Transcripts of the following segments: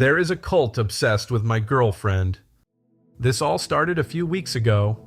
There is a cult obsessed with my girlfriend. This all started a few weeks ago.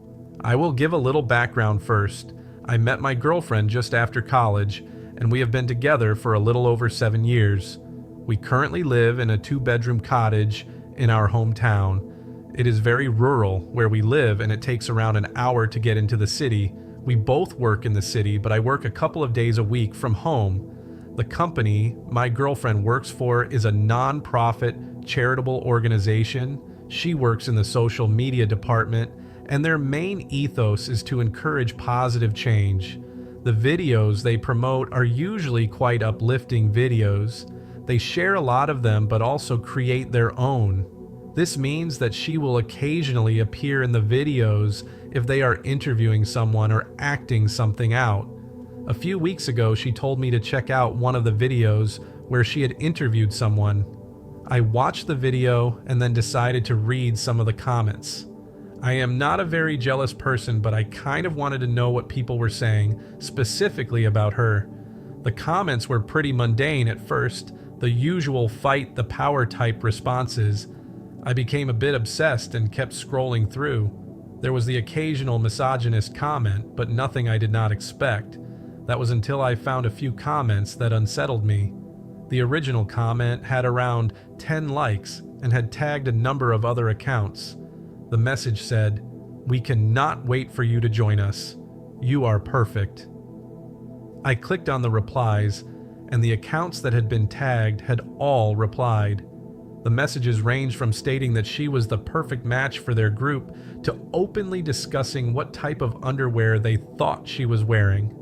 I will give a little background first. I met my girlfriend just after college, and we have been together for a little over 7 years. We currently live in a 2-bedroom cottage in our hometown. It is very rural where we live, and it takes around an hour to get into the city. We both work in the city, but I work a couple of days a week from home. The company my girlfriend works for is a non-profit charitable organization. She works in the social media department, and their main ethos is to encourage positive change. The videos they promote are usually quite uplifting videos. They share a lot of them, but also create their own. This means that she will occasionally appear in the videos if they are interviewing someone or acting something out. A few weeks ago, she told me to check out one of the videos where she had interviewed someone. I watched the video and then decided to read some of the comments. I am not a very jealous person, but I kind of wanted to know what people were saying, specifically about her. The comments were pretty mundane at first, the usual fight the power type responses. I became a bit obsessed and kept scrolling through. There was the occasional misogynist comment, but nothing I did not expect. That was until I found a few comments that unsettled me. The original comment had around 10 likes and had tagged a number of other accounts. The message said, "We cannot wait for you to join us. You are perfect." I clicked on the replies, and the accounts that had been tagged had all replied. The messages ranged from stating that she was the perfect match for their group to openly discussing what type of underwear they thought she was wearing.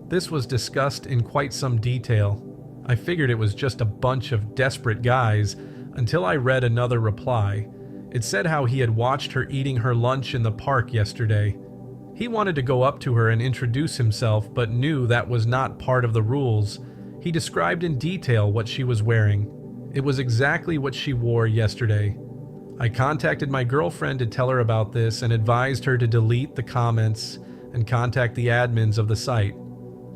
This was discussed in quite some detail. I figured it was just a bunch of desperate guys until I read another reply. It said how he had watched her eating her lunch in the park yesterday. He wanted to go up to her and introduce himself, but knew that was not part of the rules. He described in detail what she was wearing. It was exactly what she wore yesterday. I contacted my girlfriend to tell her about this and advised her to delete the comments and contact the admins of the site.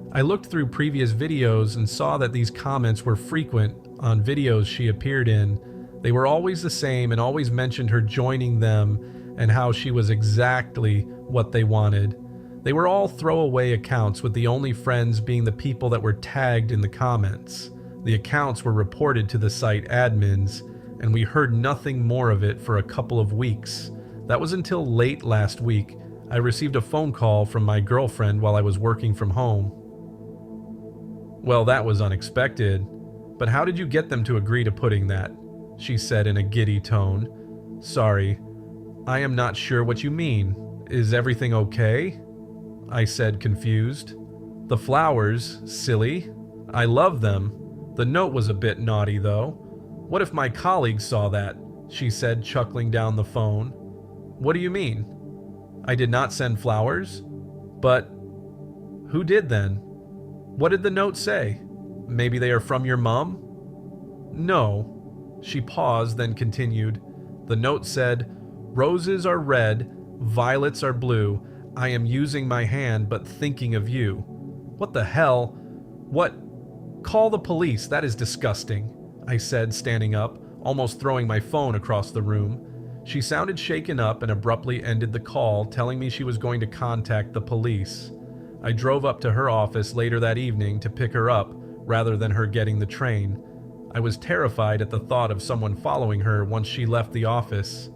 I looked through previous videos and saw that these comments were frequent on videos she appeared in. They were always the same and always mentioned her joining them and how she was exactly what they wanted. They were all throwaway accounts, with the only friends being the people that were tagged in the comments. The accounts were reported to the site admins, and we heard nothing more of it for a couple of weeks. That was until late last week. I received a phone call from my girlfriend while I was working from home. "Well, that was unexpected. But how did you get them to agree to putting that?" she said in a giddy tone. "Sorry, I am not sure what you mean. Is everything okay?" I said, confused. "The flowers, silly. I love them. The note was a bit naughty, though. What if my colleagues saw that?" she said, chuckling down the phone. "What do you mean? I did not send flowers? But who did then? What did the note say? Maybe they are from your mom?" "No." She paused, then continued. The note said, "Roses are red, violets are blue. I am using my hand but thinking of you." "What the hell? What? Call the police, that is disgusting," I said, standing up, almost throwing my phone across the room. She sounded shaken up and abruptly ended the call, telling me she was going to contact the police. I drove up to her office later that evening to pick her up, rather than her getting the train. I was terrified at the thought of someone following her once she left the office.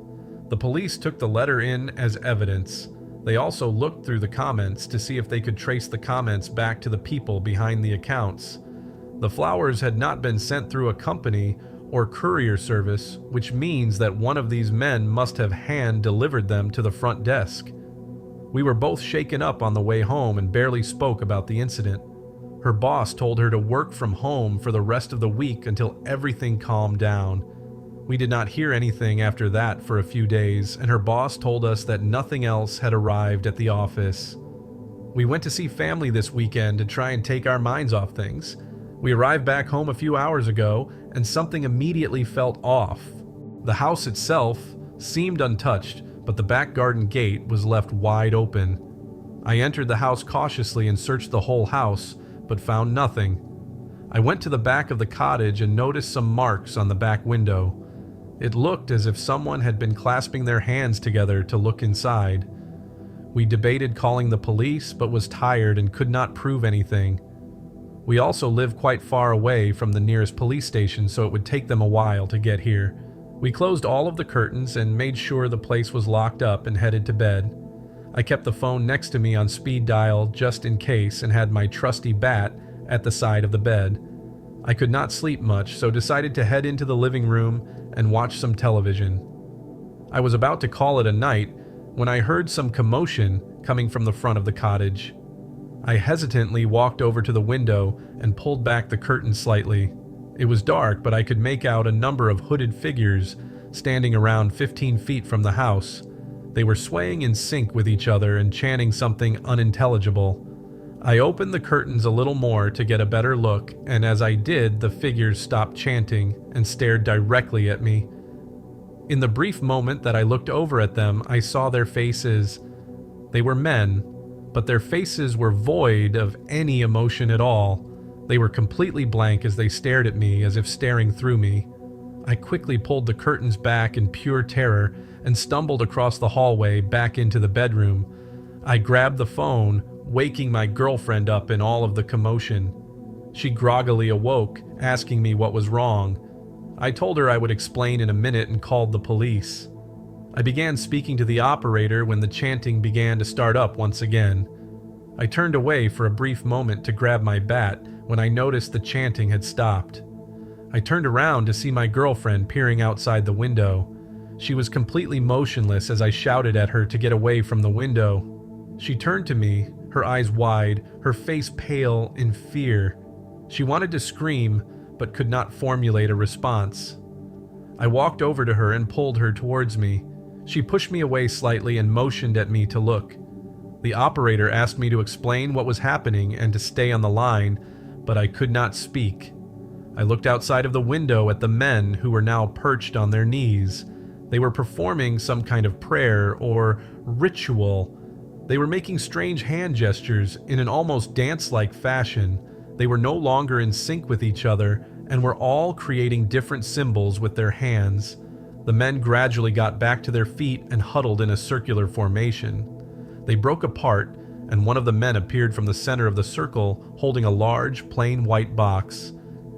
The police took the letter in as evidence. They also looked through the comments to see if they could trace the comments back to the people behind the accounts. The flowers had not been sent through a company or courier service, which means that one of these men must have hand-delivered them to the front desk. We were both shaken up on the way home and barely spoke about the incident. Her boss told her to work from home for the rest of the week until everything calmed down. We did not hear anything after that for a few days, and her boss told us that nothing else had arrived at the office. We went to see family this weekend to try and take our minds off things. We arrived back home a few hours ago, and something immediately felt off. The house itself seemed untouched, but the back garden gate was left wide open. I entered the house cautiously and searched the whole house, but found nothing. I went to the back of the cottage and noticed some marks on the back window. It looked as if someone had been clasping their hands together to look inside. We debated calling the police, but was tired and could not prove anything. We also live quite far away from the nearest police station, so it would take them a while to get here. We closed all of the curtains and made sure the place was locked up and headed to bed. I kept the phone next to me on speed dial just in case and had my trusty bat at the side of the bed. I could not sleep much, so decided to head into the living room and watch some television. I was about to call it a night when I heard some commotion coming from the front of the cottage. I hesitantly walked over to the window and pulled back the curtain slightly. It was dark, but I could make out a number of hooded figures standing around 15 feet from the house. They were swaying in sync with each other and chanting something unintelligible. I opened the curtains a little more to get a better look, and as I did, the figures stopped chanting and stared directly at me. In the brief moment that I looked over at them, I saw their faces. They were men, but their faces were void of any emotion at all. They were completely blank as they stared at me as if staring through me. I quickly pulled the curtains back in pure terror and stumbled across the hallway back into the bedroom. I grabbed the phone, waking my girlfriend up in all of the commotion. She groggily awoke, asking me what was wrong. I told her I would explain in a minute and called the police. I began speaking to the operator when the chanting began to start up once again. I turned away for a brief moment to grab my bat when I noticed the chanting had stopped. I turned around to see my girlfriend peering outside the window. She was completely motionless as I shouted at her to get away from the window. She turned to me, her eyes wide, her face pale in fear. She wanted to scream, but could not formulate a response. I walked over to her and pulled her towards me. She pushed me away slightly and motioned at me to look. The operator asked me to explain what was happening and to stay on the line, but I could not speak. I looked outside of the window at the men who were now perched on their knees. They were performing some kind of prayer or ritual. They were making strange hand gestures in an almost dance-like fashion. They were no longer in sync with each other and were all creating different symbols with their hands. The men gradually got back to their feet and huddled in a circular formation. They broke apart, and one of the men appeared from the center of the circle holding a large, plain white box.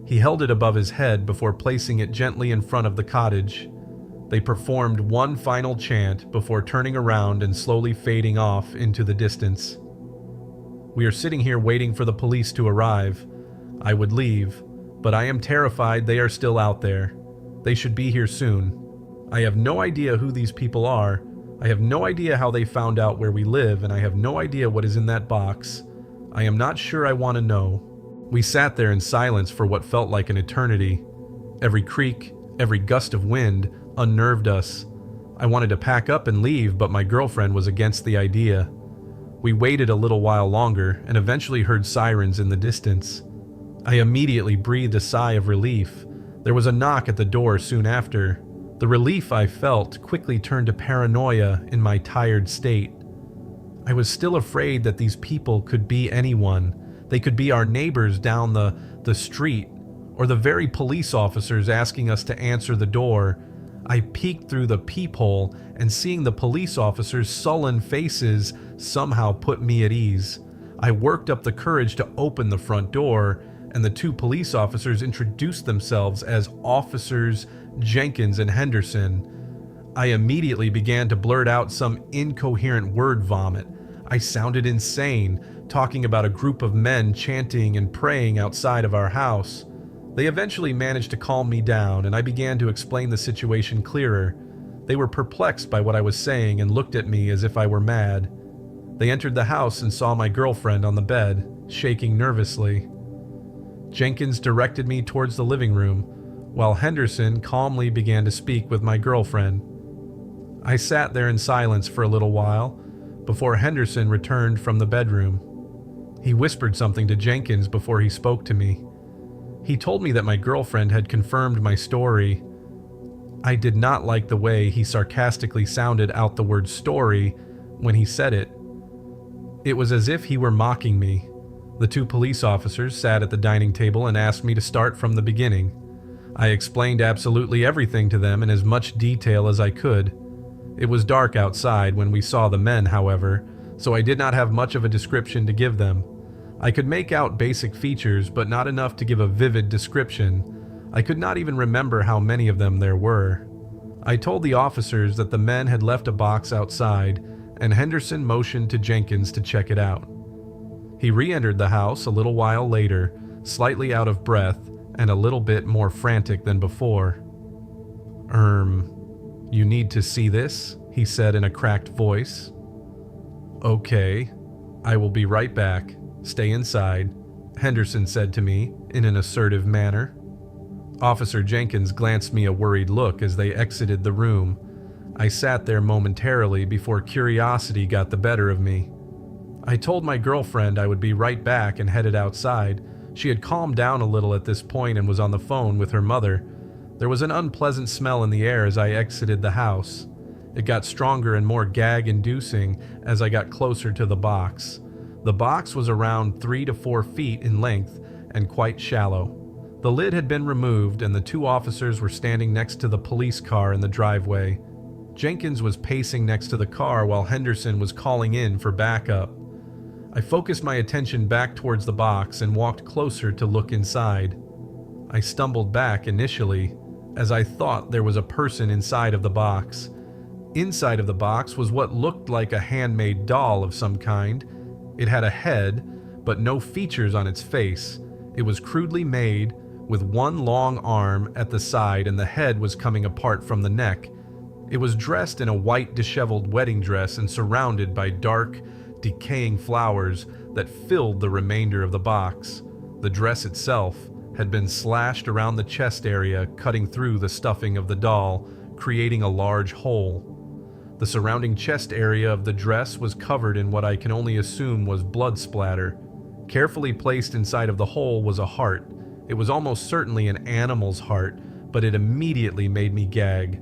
He held it above his head before placing it gently in front of the cottage. They performed one final chant before turning around and slowly fading off into the distance. We are sitting here waiting for the police to arrive. I would leave, but I am terrified they are still out there. They should be here soon. I have no idea who these people are. I have no idea how they found out where we live, and I have no idea what is in that box. I am not sure I want to know. We sat there in silence for what felt like an eternity. Every creak, every gust of wind unnerved us. I wanted to pack up and leave, but my girlfriend was against the idea. We waited a little while longer and eventually heard sirens in the distance. I immediately breathed a sigh of relief. There was a knock at the door soon after. The relief I felt quickly turned to paranoia in my tired state. I was still afraid that these people could be anyone. They could be our neighbors down the street, or the very police officers asking us to answer the door. I peeked through the peephole, and seeing the police officers' sullen faces somehow put me at ease. I worked up the courage to open the front door, and the two police officers introduced themselves as Officers Jenkins and Henderson. I immediately began to blurt out some incoherent word vomit. I sounded insane, talking about a group of men chanting and praying outside of our house. They eventually managed to calm me down, and I began to explain the situation clearer. They were perplexed by what I was saying and looked at me as if I were mad. They entered the house and saw my girlfriend on the bed, shaking nervously. Jenkins directed me towards the living room, while Henderson calmly began to speak with my girlfriend. I sat there in silence for a little while, before Henderson returned from the bedroom. He whispered something to Jenkins before he spoke to me. He told me that my girlfriend had confirmed my story. I did not like the way he sarcastically sounded out the word story when he said it. It was as if he were mocking me. The two police officers sat at the dining table and asked me to start from the beginning. I explained absolutely everything to them in as much detail as I could. It was dark outside when we saw the men, however, so I did not have much of a description to give them. I could make out basic features, but not enough to give a vivid description. I could not even remember how many of them there were. I told the officers that the men had left a box outside, and Henderson motioned to Jenkins to check it out. He re-entered the house a little while later, slightly out of breath and a little bit more frantic than before. You need to see this?" he said in a cracked voice. "Okay, I will be right back. Stay inside," Henderson said to me in an assertive manner. Officer Jenkins glanced me a worried look as they exited the room. I sat there momentarily before curiosity got the better of me. I told my girlfriend I would be right back and headed outside. She had calmed down a little at this point and was on the phone with her mother. There was an unpleasant smell in the air as I exited the house. It got stronger and more gag-inducing as I got closer to the box. The box was around 3 to 4 feet in length and quite shallow. The lid had been removed and the two officers were standing next to the police car in the driveway. Jenkins was pacing next to the car while Henderson was calling in for backup. I focused my attention back towards the box and walked closer to look inside. I stumbled back initially, as I thought there was a person inside of the box. Inside of the box was what looked like a handmade doll of some kind. It had a head, but no features on its face. It was crudely made, with one long arm at the side and the head was coming apart from the neck. It was dressed in a white disheveled wedding dress and surrounded by dark, decaying flowers that filled the remainder of the box. The dress itself had been slashed around the chest area, cutting through the stuffing of the doll, creating a large hole. The surrounding chest area of the dress was covered in what I can only assume was blood splatter. Carefully placed inside of the hole was a heart. It was almost certainly an animal's heart, but it immediately made me gag.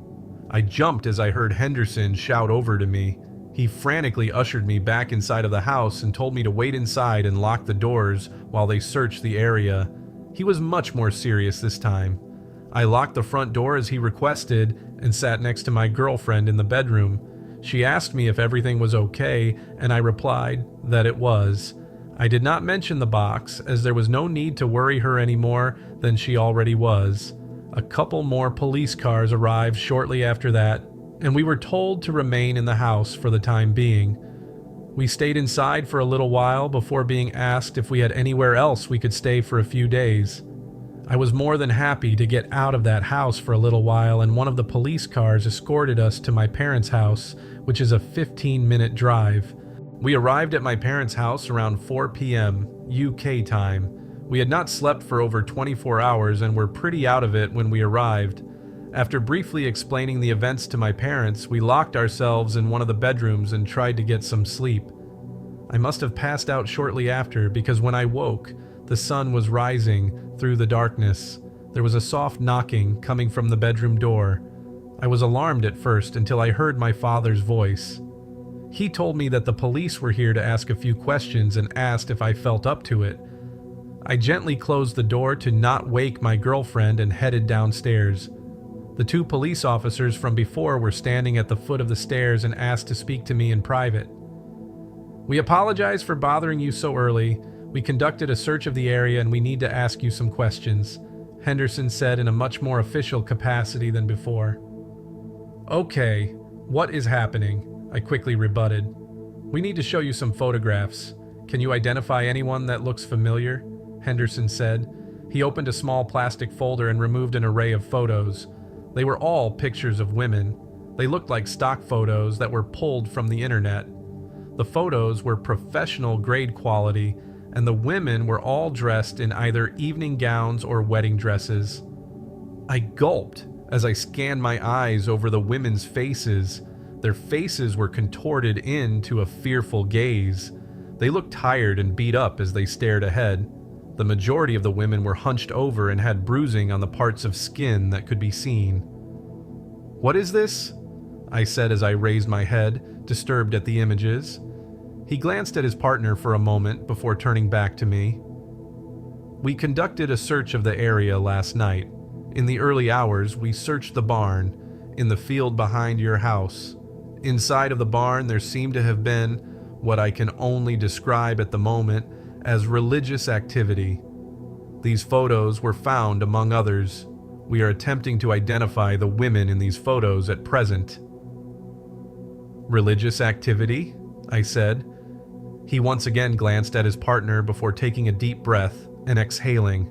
I jumped as I heard Henderson shout over to me. He frantically ushered me back inside of the house and told me to wait inside and lock the doors while they searched the area. He was much more serious this time. I locked the front door as he requested and sat next to my girlfriend in the bedroom. She asked me if everything was okay, and I replied that it was. I did not mention the box, as there was no need to worry her any more than she already was. A couple more police cars arrived shortly after that, and we were told to remain in the house for the time being. We stayed inside for a little while before being asked if we had anywhere else we could stay for a few days. I was more than happy to get out of that house for a little while, and one of the police cars escorted us to my parents' house, which is a 15-minute drive. We arrived at my parents' house around 4 p.m. UK time. We had not slept for over 24 hours and were pretty out of it when we arrived. After briefly explaining the events to my parents, we locked ourselves in one of the bedrooms and tried to get some sleep. I must have passed out shortly after because when I woke, the sun was rising through the darkness. There was a soft knocking coming from the bedroom door. I was alarmed at first until I heard my father's voice. He told me that the police were here to ask a few questions and asked if I felt up to it. I gently closed the door to not wake my girlfriend and headed downstairs. The two police officers from before were standing at the foot of the stairs and asked to speak to me in private. "We apologize for bothering you so early. We conducted a search of the area and we need to ask you some questions," Henderson said in a much more official capacity than before. "Okay, what is happening?" I quickly rebutted. "We need to show you some photographs. Can you identify anyone that looks familiar?" Henderson said. He opened a small plastic folder and removed an array of photos. They were all pictures of women. They looked like stock photos that were pulled from the internet. The photos were professional grade quality, and the women were all dressed in either evening gowns or wedding dresses. I gulped as I scanned my eyes over the women's faces. Their faces were contorted into a fearful gaze. They looked tired and beat up as they stared ahead. The majority of the women were hunched over and had bruising on the parts of skin that could be seen. "What is this?" I said as I raised my head, disturbed at the images. He glanced at his partner for a moment before turning back to me. "We conducted a search of the area last night. In the early hours, we searched the barn, in the field behind your house. Inside of the barn, there seemed to have been what I can only describe at the moment as religious activity. These photos were found among others. We are attempting to identify the women in these photos at present. Religious activity? I said. He once again glanced at his partner before taking a deep breath and exhaling.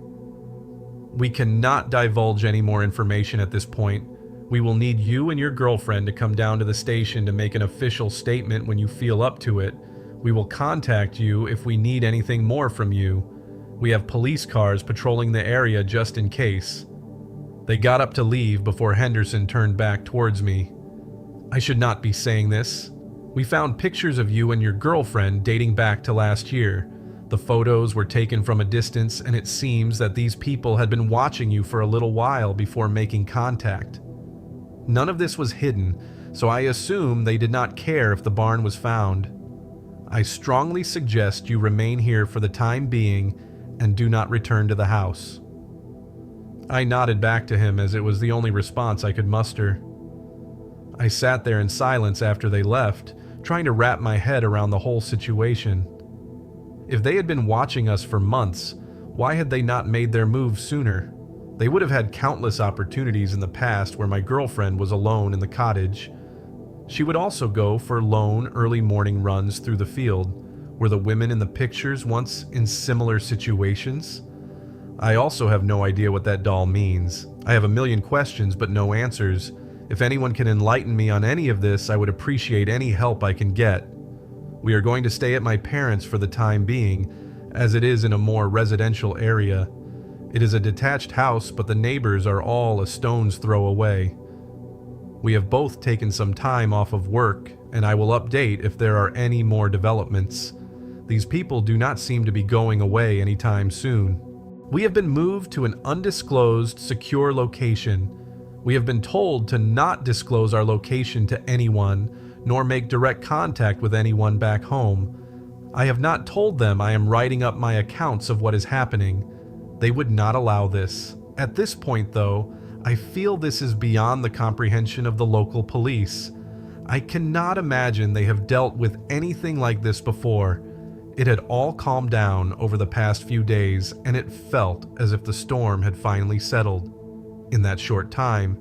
We cannot divulge any more information at this point. We will need you and your girlfriend to come down to the station to make an official statement when you feel up to it. We will contact you if we need anything more from you. We have police cars patrolling the area just in case. They got up to leave before Henderson turned back towards me. I should not be saying this. We found pictures of you and your girlfriend dating back to last year. The photos were taken from a distance, and it seems that these people had been watching you for a little while before making contact. None of this was hidden, so I assume they did not care if the barn was found. I strongly suggest you remain here for the time being and do not return to the house. I nodded back to him as it was the only response I could muster. I sat there in silence after they left, trying to wrap my head around the whole situation. If they had been watching us for months, why had they not made their move sooner? They would have had countless opportunities in the past where my girlfriend was alone in the cottage. She would also go for lone early morning runs through the field. Were the women in the pictures once in similar situations? I also have no idea what that doll means. I have a million questions but no answers. If anyone can enlighten me on any of this, I would appreciate any help I can get. We are going to stay at my parents' for the time being, as it is in a more residential area. It is a detached house, but the neighbors are all a stone's throw away. We have both taken some time off of work, and I will update if there are any more developments. These people do not seem to be going away anytime soon. We have been moved to an undisclosed, secure location. We have been told to not disclose our location to anyone, nor make direct contact with anyone back home. I have not told them I am writing up my accounts of what is happening. They would not allow this. At this point, though, I feel this is beyond the comprehension of the local police. I cannot imagine they have dealt with anything like this before. It had all calmed down over the past few days, and it felt as if the storm had finally settled. In that short time,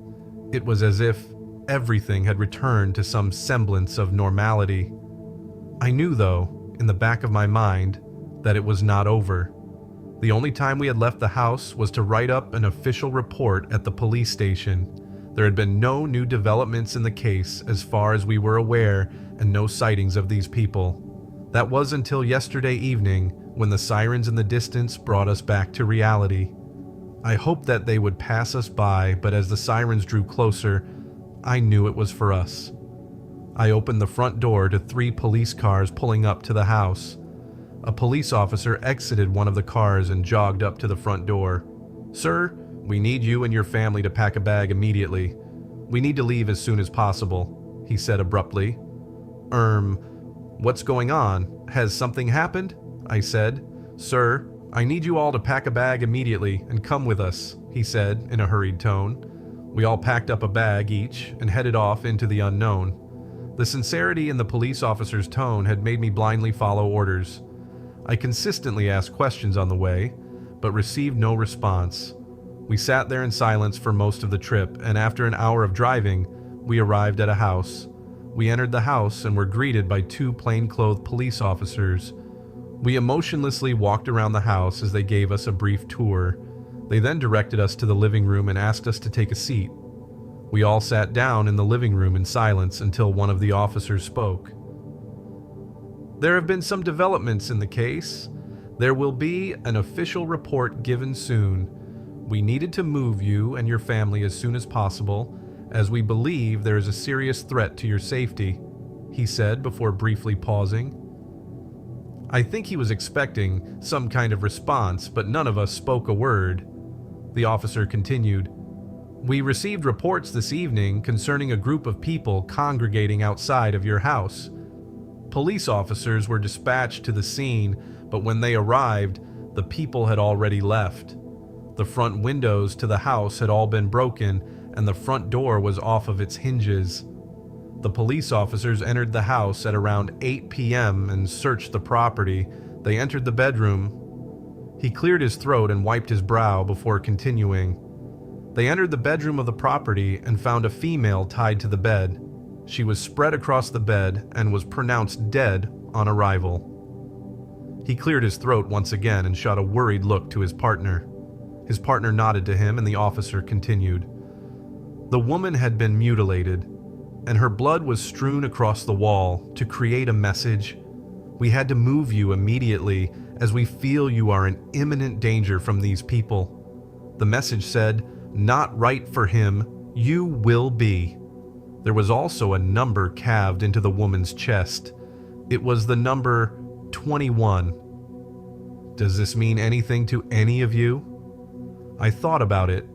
it was as if everything had returned to some semblance of normality. I knew, though, in the back of my mind, that it was not over. The only time we had left the house was to write up an official report at the police station. There had been no new developments in the case as far as we were aware, and no sightings of these people. That was until yesterday evening, when the sirens in the distance brought us back to reality. I hoped that they would pass us by, but as the sirens drew closer, I knew it was for us. I opened the front door to 3 police cars pulling up to the house. A police officer exited one of the cars and jogged up to the front door. "Sir, we need you and your family to pack a bag immediately. We need to leave as soon as possible," he said abruptly. What's going on? Has something happened?" I said. "Sir, I need you all to pack a bag immediately and come with us," he said in a hurried tone. We all packed up a bag each and headed off into the unknown. The sincerity in the police officer's tone had made me blindly follow orders. I consistently asked questions on the way, but received no response. We sat there in silence for most of the trip, and after an hour of driving, we arrived at a house. We entered the house and were greeted by 2 plainclothed police officers. We emotionlessly walked around the house as they gave us a brief tour. They then directed us to the living room and asked us to take a seat. We all sat down in the living room in silence until one of the officers spoke. "There have been some developments in the case. There will be an official report given soon. We needed to move you and your family as soon as possible, as we believe there is a serious threat to your safety," he said before briefly pausing. I think he was expecting some kind of response, but none of us spoke a word. The officer continued, "We received reports this evening concerning a group of people congregating outside of your house. Police officers were dispatched to the scene, but when they arrived, the people had already left. The front windows to the house had all been broken, and the front door was off of its hinges. The police officers entered the house at around 8 p.m. and searched the property. They entered the bedroom. He cleared his throat and wiped his brow before continuing. They entered the bedroom of the property and found a female tied to the bed. She was spread across the bed and was pronounced dead on arrival. He cleared his throat once again and shot a worried look to his partner. His partner nodded to him and the officer continued. The woman had been mutilated, and her blood was strewn across the wall to create a message. We had to move you immediately as we feel you are in imminent danger from these people. The message said, "Not right for him, you will be." There was also a number carved into the woman's chest. It was the number 21. Does this mean anything to any of you? I thought about it,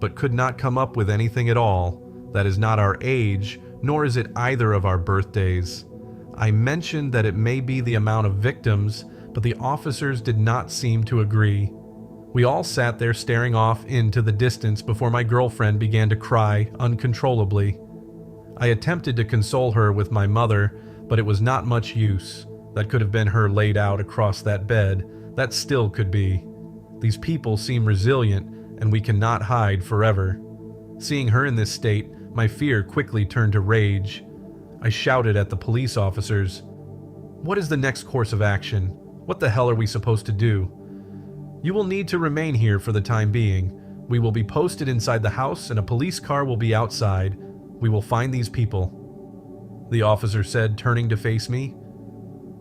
but could not come up with anything at all. That is not our age, nor is it either of our birthdays. I mentioned that it may be the amount of victims, but the officers did not seem to agree. We all sat there staring off into the distance before my girlfriend began to cry uncontrollably. I attempted to console her with my mother, but it was not much use. That could have been her laid out across that bed. That still could be. These people seem resilient, and we cannot hide forever. Seeing her in this state, my fear quickly turned to rage. I shouted at the police officers, "What is the next course of action? What the hell are we supposed to do?" "You will need to remain here for the time being. We will be posted inside the house and a police car will be outside. We will find these people," the officer said, turning to face me.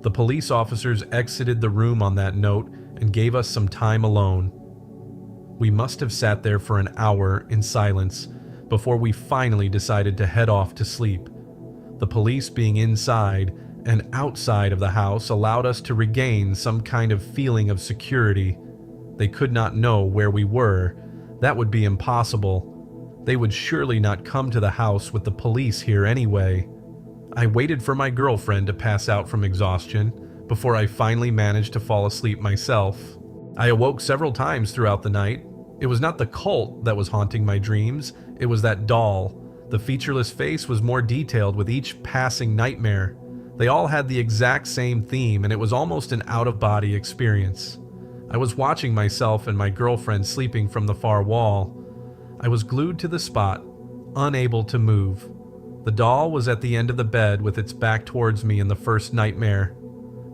The police officers exited the room on that note and gave us some time alone. We must have sat there for an hour in silence before we finally decided to head off to sleep. The police being inside and outside of the house allowed us to regain some kind of feeling of security. They could not know where we were. That would be impossible. They would surely not come to the house with the police here anyway. I waited for my girlfriend to pass out from exhaustion before I finally managed to fall asleep myself. I awoke several times throughout the night. It was not the cult that was haunting my dreams, it was that doll. The featureless face was more detailed with each passing nightmare. They all had the exact same theme, and it was almost an out-of-body experience. I was watching myself and my girlfriend sleeping from the far wall. I was glued to the spot, unable to move. The doll was at the end of the bed with its back towards me in the first nightmare.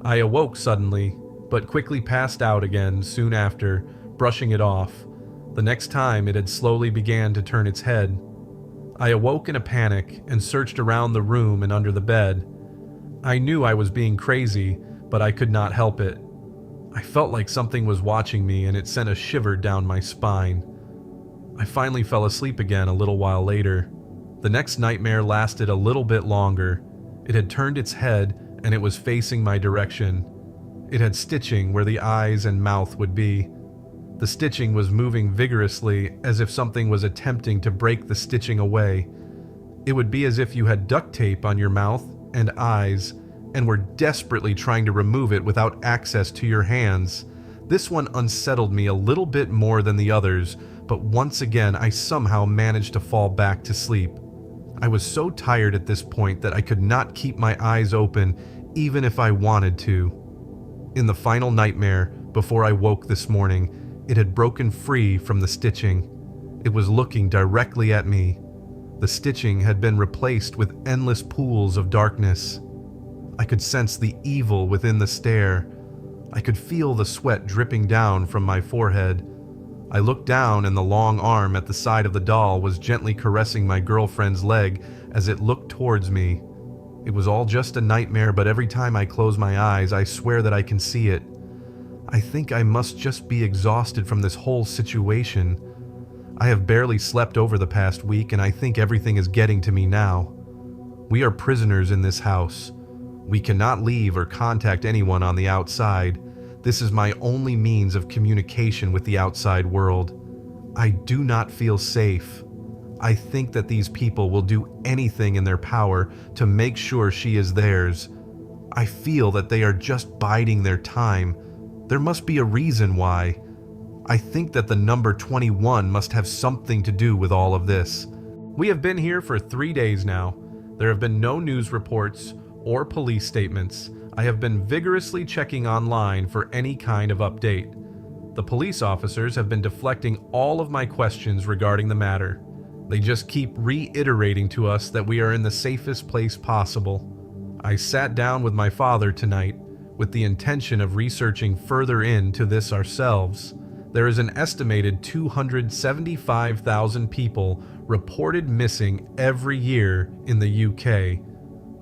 I awoke suddenly, but quickly passed out again soon after, brushing it off. The next time it had slowly began to turn its head. I awoke in a panic and searched around the room and under the bed. I knew I was being crazy, but I could not help it. I felt like something was watching me and it sent a shiver down my spine. I finally fell asleep again a little while later. The next nightmare lasted a little bit longer. It had turned its head and it was facing my direction. It had stitching where the eyes and mouth would be. The stitching was moving vigorously as if something was attempting to break the stitching away. It would be as if you had duct tape on your mouth and eyes and were desperately trying to remove it without access to your hands. This one unsettled me a little bit more than the others, but once again I somehow managed to fall back to sleep. I was so tired at this point that I could not keep my eyes open even if I wanted to. In the final nightmare, before I woke this morning, it had broken free from the stitching. It was looking directly at me. The stitching had been replaced with endless pools of darkness. I could sense the evil within the stare. I could feel the sweat dripping down from my forehead. I looked down and the long arm at the side of the doll was gently caressing my girlfriend's leg as it looked towards me. It was all just a nightmare, but every time I close my eyes, I swear that I can see it. I think I must just be exhausted from this whole situation. I have barely slept over the past week, and I think everything is getting to me now. We are prisoners in this house. We cannot leave or contact anyone on the outside. This is my only means of communication with the outside world. I do not feel safe. I think that these people will do anything in their power to make sure she is theirs. I feel that they are just biding their time. There must be a reason why. I think that the number 21 must have something to do with all of this. We have been here for 3 days now. There have been no news reports or police statements. I have been vigorously checking online for any kind of update. The police officers have been deflecting all of my questions regarding the matter. They just keep reiterating to us that we are in the safest place possible. I sat down with my father tonight with the intention of researching further into this ourselves. There is an estimated 275,000 people reported missing every year in the UK.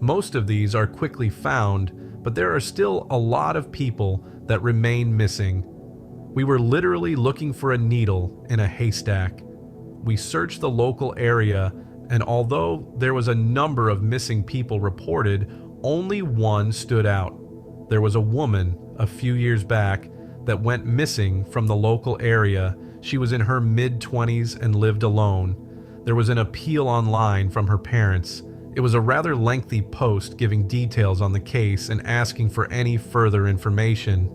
Most of these are quickly found, but there are still a lot of people that remain missing. We were literally looking for a needle in a haystack. We searched the local area, and although there was a number of missing people reported, only one stood out. There was a woman a few years back that went missing from the local area. She was in her mid-20s and lived alone. There was an appeal online from her parents. It was a rather lengthy post giving details on the case and asking for any further information.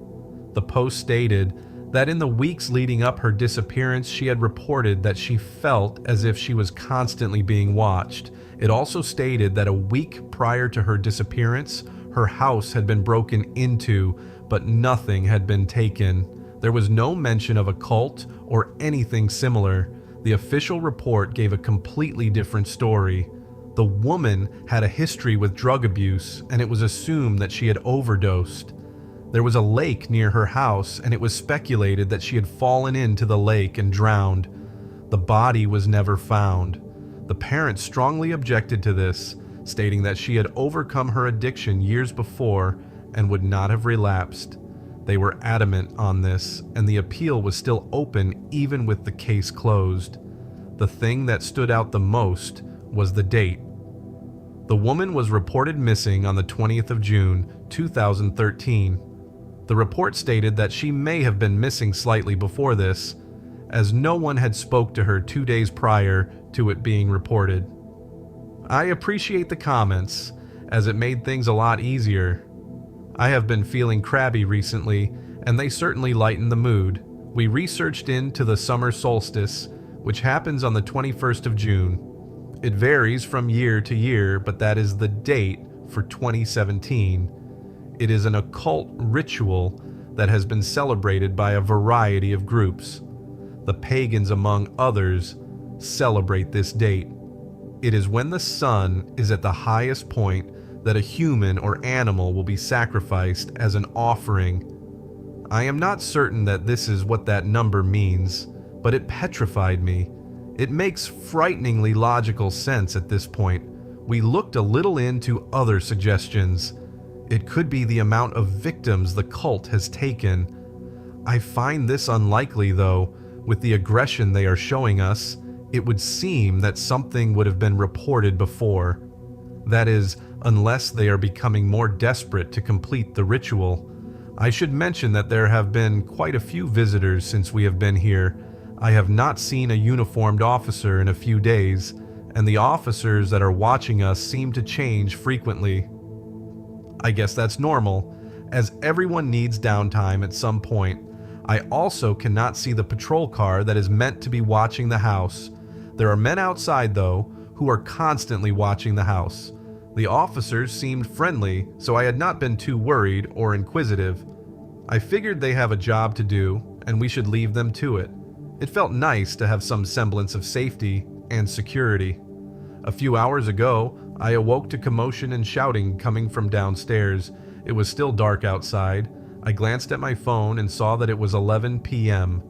The post stated that in the weeks leading up her disappearance, she had reported that she felt as if she was constantly being watched. It also stated that a week prior to her disappearance, her house had been broken into, but nothing had been taken. There was no mention of a cult or anything similar. The official report gave a completely different story. The woman had a history with drug abuse, and it was assumed that she had overdosed. There was a lake near her house, and it was speculated that she had fallen into the lake and drowned. The body was never found. The parents strongly objected to this, stating that she had overcome her addiction years before and would not have relapsed. They were adamant on this, and the appeal was still open even with the case closed. The thing that stood out the most was the date. The woman was reported missing on the 20th of June, 2013. The report stated that she may have been missing slightly before this, as no one had spoke to her 2 days prior to it being reported. I appreciate the comments, as it made things a lot easier. I have been feeling crabby recently, and they certainly lighten the mood. We researched into the summer solstice, which happens on the 21st of June. It varies from year to year, but that is the date for 2017. It is an occult ritual that has been celebrated by a variety of groups. The pagans, among others, celebrate this date. It is when the sun is at the highest point that a human or animal will be sacrificed as an offering. I am not certain that this is what that number means, but it petrified me. It makes frighteningly logical sense at this point. We looked a little into other suggestions. It could be the amount of victims the cult has taken. I find this unlikely, though. With the aggression they are showing us, it would seem that something would have been reported before. That is, unless they are becoming more desperate to complete the ritual. I should mention that there have been quite a few visitors since we have been here. I have not seen a uniformed officer in a few days, and the officers that are watching us seem to change frequently. I guess that's normal, as everyone needs downtime at some point. I also cannot see the patrol car that is meant to be watching the house. There are men outside, though, who are constantly watching the house. The officers seemed friendly, so I had not been too worried or inquisitive. I figured they have a job to do, and we should leave them to it. It felt nice to have some semblance of safety and security. A few hours ago, I awoke to commotion and shouting coming from downstairs. It was still dark outside. I glanced at my phone and saw that it was 11 p.m.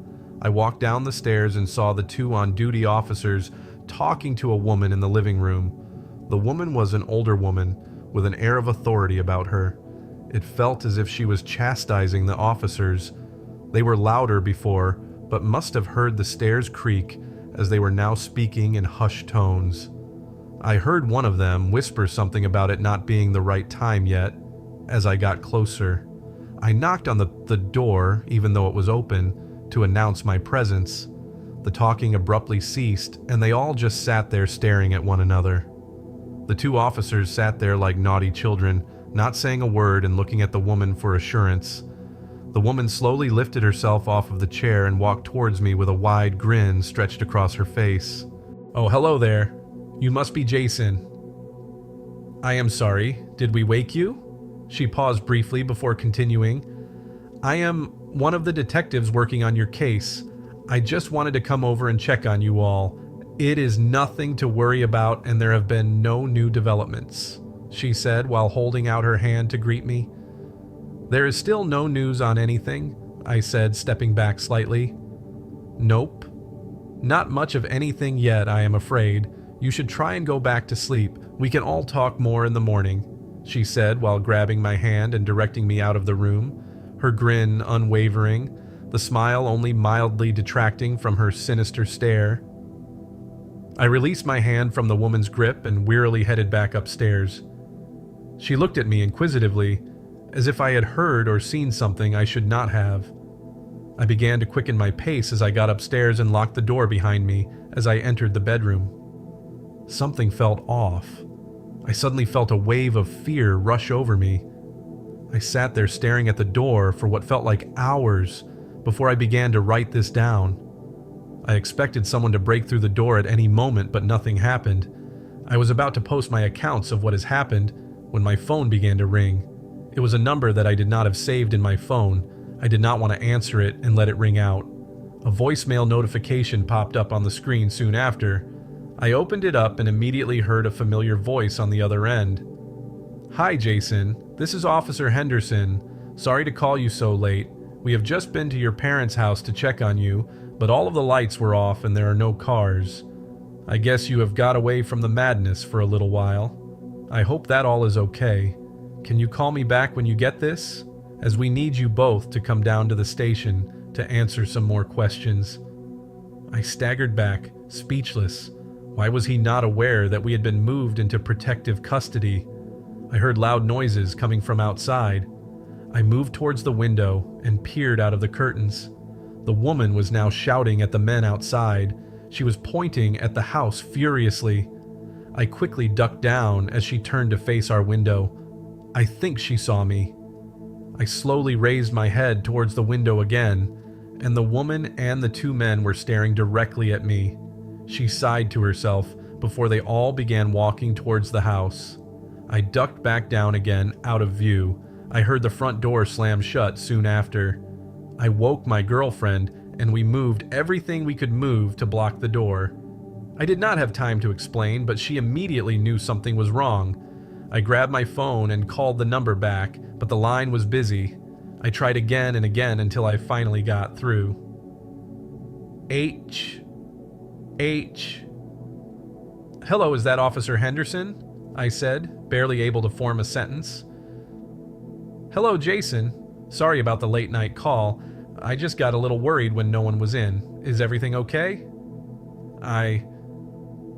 I walked down the stairs and saw the two on-duty officers talking to a woman in the living room. The woman was an older woman with an air of authority about her. It felt as if she was chastising the officers. They were louder before, but must have heard the stairs creak as they were now speaking in hushed tones. I heard one of them whisper something about it not being the right time yet. As I got closer, I knocked on the door, even though it was open, to announce my presence. The talking abruptly ceased, and they all just sat there staring at one another. The two officers sat there like naughty children, not saying a word and looking at the woman for assurance. The woman slowly lifted herself off of the chair and walked towards me with a wide grin stretched across her face. "Oh, hello there. You must be Jason." "I am sorry. Did we wake you?" She paused briefly before continuing. "I am one of the detectives working on your case. I just wanted to come over and check on you all. It is nothing to worry about, and there have been no new developments," she said while holding out her hand to greet me. "There is still no news on anything," I said, stepping back slightly. "Nope. Not much of anything yet, I am afraid. You should try and go back to sleep. We can all talk more in the morning," she said while grabbing my hand and directing me out of the room, her grin unwavering, the smile only mildly detracting from her sinister stare. I released my hand from the woman's grip and wearily headed back upstairs. She looked at me inquisitively, as if I had heard or seen something I should not have. I began to quicken my pace as I got upstairs and locked the door behind me as I entered the bedroom. Something felt off. I suddenly felt a wave of fear rush over me. I sat there staring at the door for what felt like hours before I began to write this down. I expected someone to break through the door at any moment, but nothing happened. I was about to post my accounts of what has happened when my phone began to ring. It was a number that I did not have saved in my phone. I did not want to answer it and let it ring out. A voicemail notification popped up on the screen soon after. I opened it up and immediately heard a familiar voice on the other end. "Hi, Jason. This is Officer Henderson. Sorry to call you so late. We have just been to your parents' house to check on you, but all of the lights were off and there are no cars. I guess you have got away from the madness for a little while. I hope that all is okay. Can you call me back when you get this? As we need you both to come down to the station to answer some more questions." I staggered back, speechless. Why was he not aware that we had been moved into protective custody? I heard loud noises coming from outside. I moved towards the window and peered out of the curtains. The woman was now shouting at the men outside. She was pointing at the house furiously. I quickly ducked down as she turned to face our window. I think she saw me. I slowly raised my head towards the window again, and the woman and the two men were staring directly at me. She sighed to herself before they all began walking towards the house. I ducked back down again, out of view. I heard the front door slam shut soon after. I woke my girlfriend, and we moved everything we could move to block the door. I did not have time to explain, but she immediately knew something was wrong. I grabbed my phone and called the number back, but the line was busy. I tried again and again until I finally got through. H. "Hello, is that Officer Henderson?" I said, barely able to form a sentence. "Hello, Jason. Sorry about the late night call. I just got a little worried when no one was in. Is everything okay?"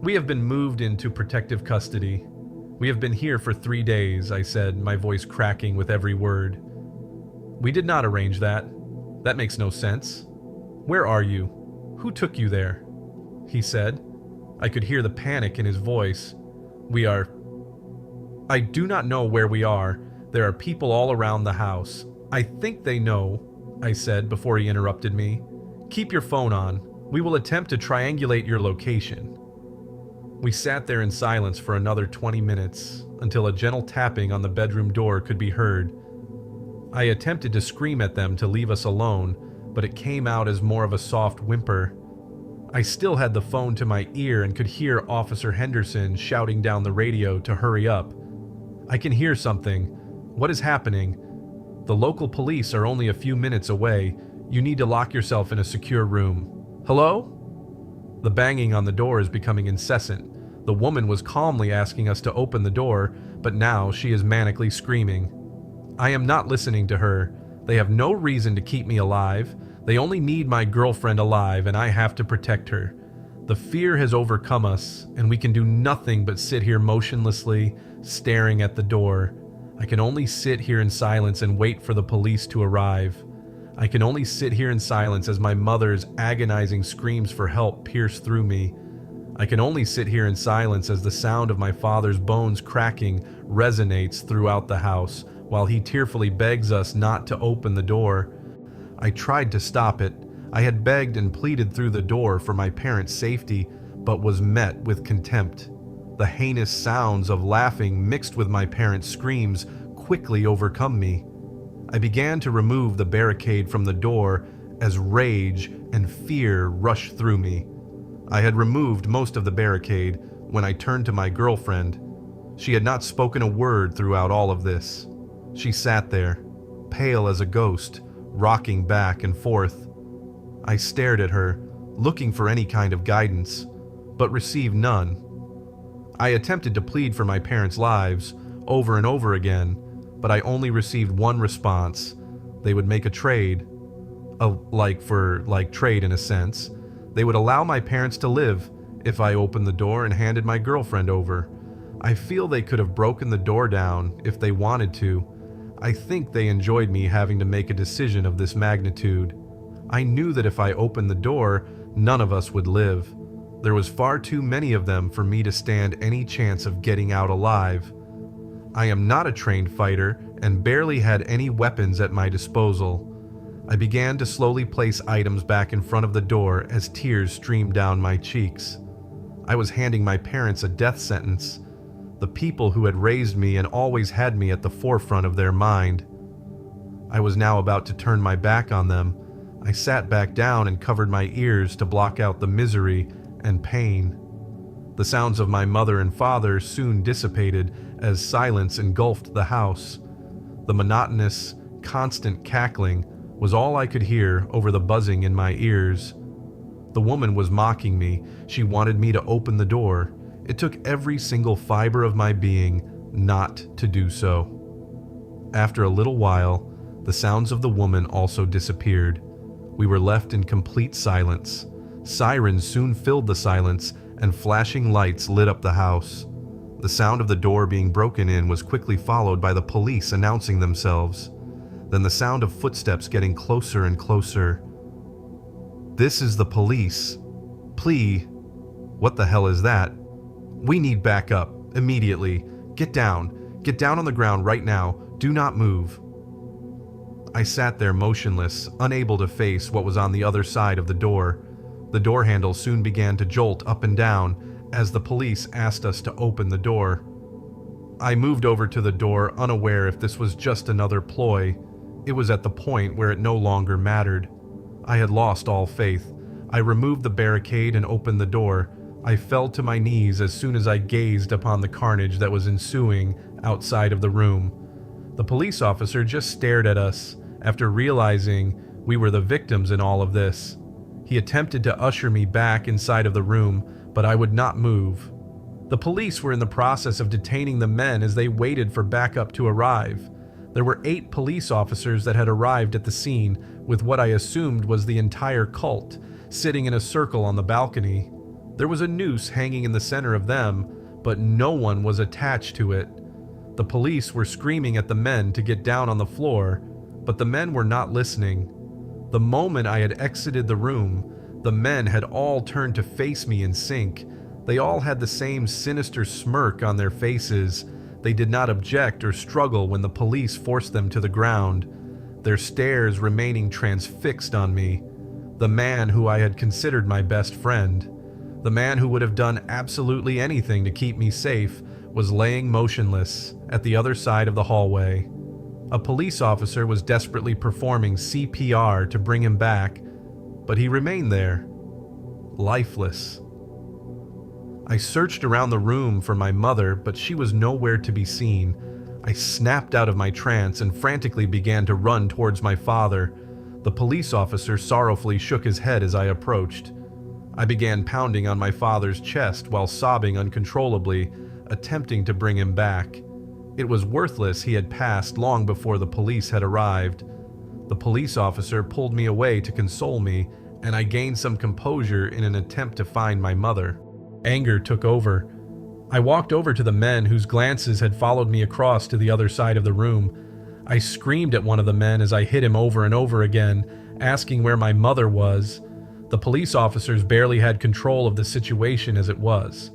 We have been moved into protective custody. We have been here for 3 days," I said, my voice cracking with every word. "We did not arrange that. That makes no sense. Where are you? Who took you there?" he said. I could hear the panic in his voice. "I do not know where we are. There are people all around the house. I think they know," I said before he interrupted me. "Keep your phone on. We will attempt to triangulate your location." We sat there in silence for another 20 minutes, until a gentle tapping on the bedroom door could be heard. I attempted to scream at them to leave us alone, but it came out as more of a soft whimper. I still had the phone to my ear and could hear Officer Henderson shouting down the radio to hurry up. "I can hear something. What is happening? The local police are only a few minutes away. You need to lock yourself in a secure room. Hello?" The banging on the door is becoming incessant. The woman was calmly asking us to open the door, but now she is manically screaming. I am not listening to her. They have no reason to keep me alive. They only need my girlfriend alive, and I have to protect her. The fear has overcome us, and we can do nothing but sit here motionlessly, staring at the door. I can only sit here in silence and wait for the police to arrive. I can only sit here in silence as my mother's agonizing screams for help pierce through me. I can only sit here in silence as the sound of my father's bones cracking resonates throughout the house, while he tearfully begs us not to open the door. I tried to stop it. I had begged and pleaded through the door for my parents' safety, but was met with contempt. The heinous sounds of laughing mixed with my parents' screams quickly overcome me. I began to remove the barricade from the door as rage and fear rushed through me. I had removed most of the barricade when I turned to my girlfriend. She had not spoken a word throughout all of this. She sat there, pale as a ghost, rocking back and forth. I stared at her, looking for any kind of guidance, but received none. I attempted to plead for my parents' lives over and over again, but I only received one response. They would make a trade. A like trade in a sense. They would allow my parents to live if I opened the door and handed my girlfriend over. I feel they could have broken the door down if they wanted to. I think they enjoyed me having to make a decision of this magnitude. I knew that if I opened the door, none of us would live. There was far too many of them for me to stand any chance of getting out alive. I am not a trained fighter and barely had any weapons at my disposal. I began to slowly place items back in front of the door as tears streamed down my cheeks. I was handing my parents a death sentence, the people who had raised me and always had me at the forefront of their mind. I was now about to turn my back on them. I sat back down and covered my ears to block out the misery and pain. The sounds of my mother and father soon dissipated as silence engulfed the house. The monotonous, constant cackling was all I could hear over the buzzing in my ears. The woman was mocking me. She wanted me to open the door. It took every single fiber of my being not to do so. After a little while, the sounds of the woman also disappeared. We were left in complete silence. Sirens soon filled the silence, and flashing lights lit up the house. The sound of the door being broken in was quickly followed by the police announcing themselves. Then the sound of footsteps getting closer and closer. "This is the police. Please." "What the hell is that?" "We need backup. Immediately. Get down. Get down on the ground right now. Do not move." I sat there motionless, unable to face what was on the other side of the door. The door handle soon began to jolt up and down as the police asked us to open the door. I moved over to the door, unaware if this was just another ploy. It was at the point where it no longer mattered. I had lost all faith. I removed the barricade and opened the door. I fell to my knees as soon as I gazed upon the carnage that was ensuing outside of the room. The police officer just stared at us after realizing we were the victims in all of this. He attempted to usher me back inside of the room, but I would not move. The police were in the process of detaining the men as they waited for backup to arrive. There were 8 police officers that had arrived at the scene with what I assumed was the entire cult, sitting in a circle on the balcony. There was a noose hanging in the center of them, but no one was attached to it. The police were screaming at the men to get down on the floor, but the men were not listening. The moment I had exited the room, the men had all turned to face me in sync. They all had the same sinister smirk on their faces. They did not object or struggle when the police forced them to the ground, their stares remaining transfixed on me. The man who I had considered my best friend, the man who would have done absolutely anything to keep me safe, was laying motionless at the other side of the hallway. A police officer was desperately performing CPR to bring him back, but he remained there, lifeless. I searched around the room for my mother, but she was nowhere to be seen. I snapped out of my trance and frantically began to run towards my father. The police officer sorrowfully shook his head as I approached. I began pounding on my father's chest while sobbing uncontrollably, attempting to bring him back. It was worthless. He had passed long before the police had arrived. The police officer pulled me away to console me, and I gained some composure in an attempt to find my mother. Anger took over. I walked over to the men whose glances had followed me across to the other side of the room. I screamed at one of the men as I hit him over and over again, asking where my mother was. The police officers barely had control of the situation as it was.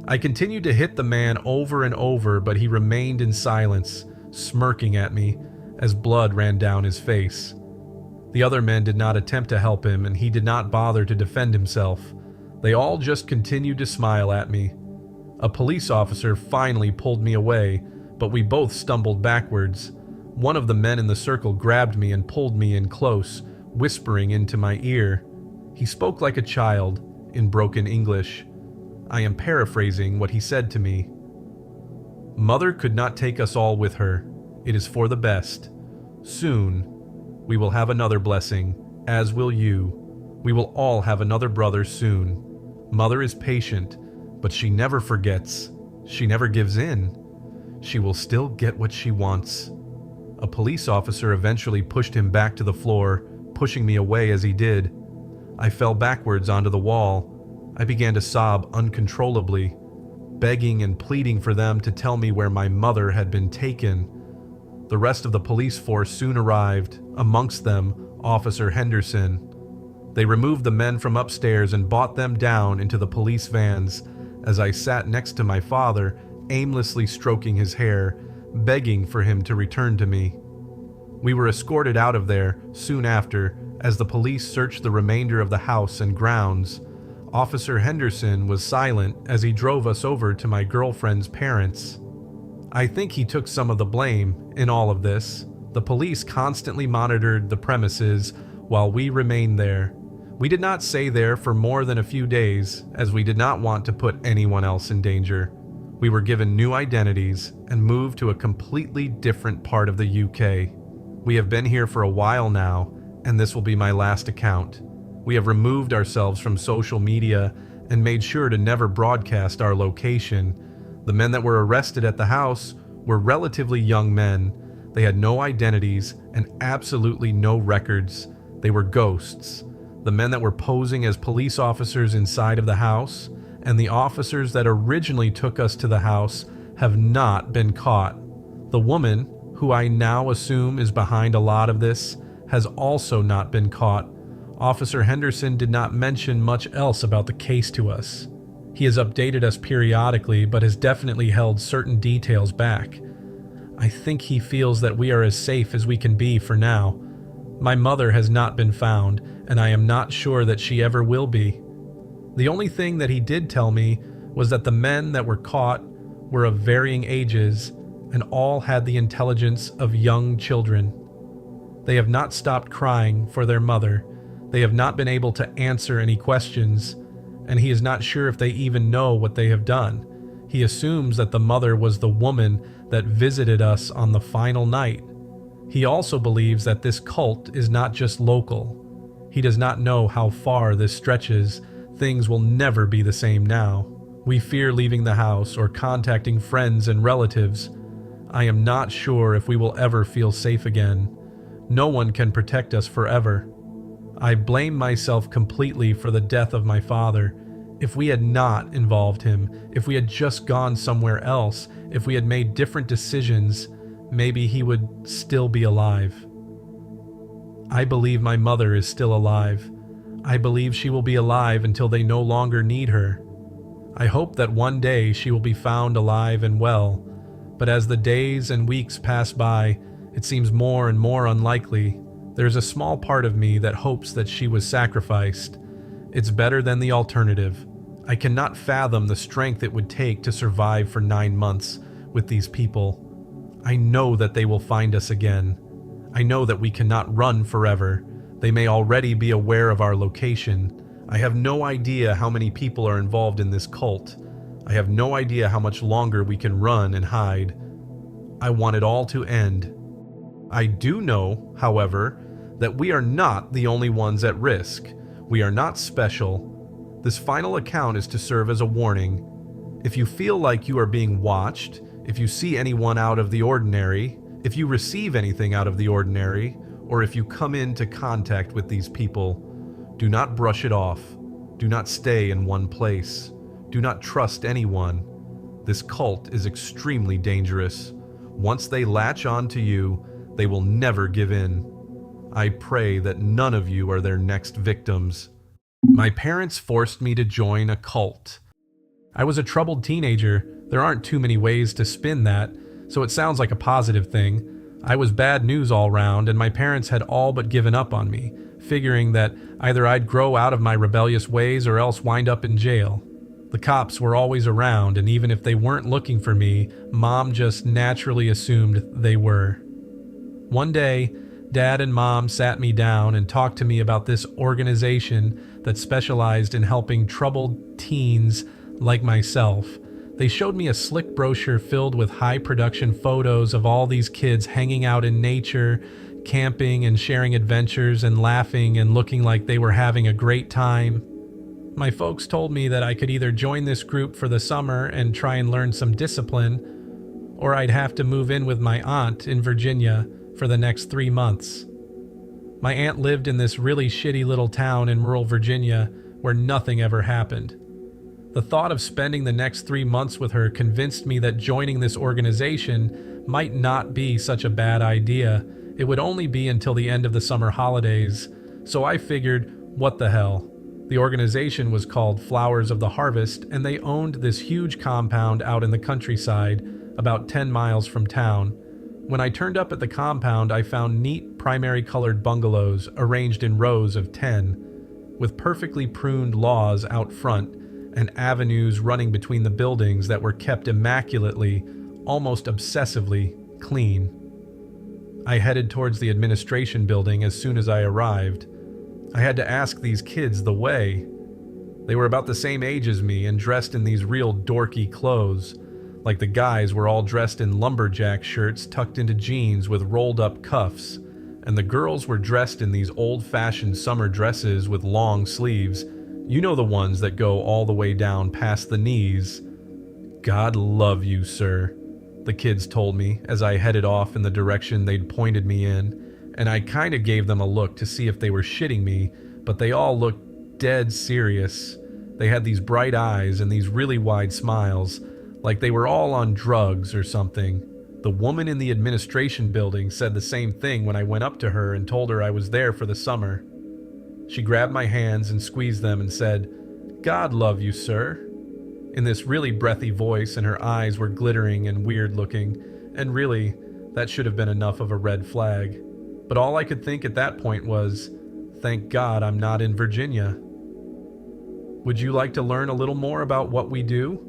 I continued to hit the man over and over, but he remained in silence, smirking at me as blood ran down his face. The other men did not attempt to help him, and he did not bother to defend himself. They all just continued to smile at me. A police officer finally pulled me away, but we both stumbled backwards. One of the men in the circle grabbed me and pulled me in close, whispering into my ear. He spoke like a child, in broken English. I am paraphrasing what he said to me. "Mother could not take us all with her. It is for the best. Soon, we will have another blessing, as will you. We will all have another brother soon. Mother is patient, but she never forgets. She never gives in. She will still get what she wants." A police officer eventually pushed him back to the floor, pushing me away as he did. I fell backwards onto the wall. I began to sob uncontrollably, begging and pleading for them to tell me where my mother had been taken. The rest of the police force soon arrived, amongst them Officer Henderson. They removed the men from upstairs and brought them down into the police vans as I sat next to my father, aimlessly stroking his hair, begging for him to return to me. We were escorted out of there soon after as the police searched the remainder of the house and grounds. Officer Henderson was silent as he drove us over to my girlfriend's parents. I think he took some of the blame in all of this. The police constantly monitored the premises while we remained there. We did not stay there for more than a few days, as we did not want to put anyone else in danger. We were given new identities and moved to a completely different part of the UK. We have been here for a while now, and this will be my last account. We have removed ourselves from social media and made sure to never broadcast our location. The men that were arrested at the house were relatively young men. They had no identities and absolutely no records. They were ghosts. The men that were posing as police officers inside of the house and the officers that originally took us to the house have not been caught. The woman, who I now assume is behind a lot of this, has also not been caught. Officer Henderson did not mention much else about the case to us. He has updated us periodically, but has definitely held certain details back. I think he feels that we are as safe as we can be for now. My mother has not been found, and I am not sure that she ever will be. The only thing that he did tell me was that the men that were caught were of varying ages and all had the intelligence of young children. They have not stopped crying for their mother. They have not been able to answer any questions, and he is not sure if they even know what they have done. He assumes that the mother was the woman that visited us on the final night. He also believes that this cult is not just local. He does not know how far this stretches. Things will never be the same now. We fear leaving the house or contacting friends and relatives. I am not sure if we will ever feel safe again. No one can protect us forever. I blame myself completely for the death of my father. If we had not involved him, if we had just gone somewhere else, if we had made different decisions, maybe he would still be alive. I believe my mother is still alive. I believe she will be alive until they no longer need her. I hope that one day she will be found alive and well, but as the days and weeks pass by, it seems more and more unlikely. There is a small part of me that hopes that she was sacrificed. It's better than the alternative. I cannot fathom the strength it would take to survive for 9 months with these people. I know that they will find us again. I know that we cannot run forever. They may already be aware of our location. I have no idea how many people are involved in this cult. I have no idea how much longer we can run and hide. I want it all to end. I do know, however, that we are not the only ones at risk. We are not special. This final account is to serve as a warning. If you feel like you are being watched, if you see anyone out of the ordinary, if you receive anything out of the ordinary, or if you come into contact with these people, do not brush it off. Do not stay in one place. Do not trust anyone. This cult is extremely dangerous. Once they latch on to you, they will never give in. I pray that none of you are their next victims. My parents forced me to join a cult. I was a troubled teenager. There aren't too many ways to spin that, so it sounds like a positive thing. I was bad news all round, and my parents had all but given up on me, figuring that either I'd grow out of my rebellious ways or else wind up in jail. The cops were always around, and even if they weren't looking for me, Mom just naturally assumed they were. One day, Dad and Mom sat me down and talked to me about this organization that specialized in helping troubled teens like myself. They showed me a slick brochure filled with high-production photos of all these kids hanging out in nature, camping and sharing adventures and laughing and looking like they were having a great time. My folks told me that I could either join this group for the summer and try and learn some discipline, or I'd have to move in with my aunt in Virginia for the next 3 months. My aunt lived in this really shitty little town in rural Virginia where nothing ever happened. The thought of spending the next 3 months with her convinced me that joining this organization might not be such a bad idea. It would only be until the end of the summer holidays, so I figured, what the hell? The organization was called Flowers of the Harvest, and they owned this huge compound out in the countryside, about 10 miles from town. When I turned up at the compound, I found neat primary colored bungalows arranged in rows of 10, with perfectly pruned lawns out front and avenues running between the buildings that were kept immaculately, almost obsessively, clean. I headed towards the administration building as soon as I arrived. I had to ask these kids the way. They were about the same age as me and dressed in these real dorky clothes. Like the guys were all dressed in lumberjack shirts tucked into jeans with rolled-up cuffs, and the girls were dressed in these old-fashioned summer dresses with long sleeves. You know, the ones that go all the way down past the knees. "God love you, sir," the kids told me as I headed off in the direction they'd pointed me in, and I kinda gave them a look to see if they were shitting me, but they all looked dead serious. They had these bright eyes and these really wide smiles, like they were all on drugs or something. The woman in the administration building said the same thing when I went up to her and told her I was there for the summer. She grabbed my hands and squeezed them and said, "God love you, sir," in this really breathy voice, and her eyes were glittering and weird looking, and really, that should have been enough of a red flag. But all I could think at that point was, thank God I'm not in Virginia. "Would you like to learn a little more about what we do?"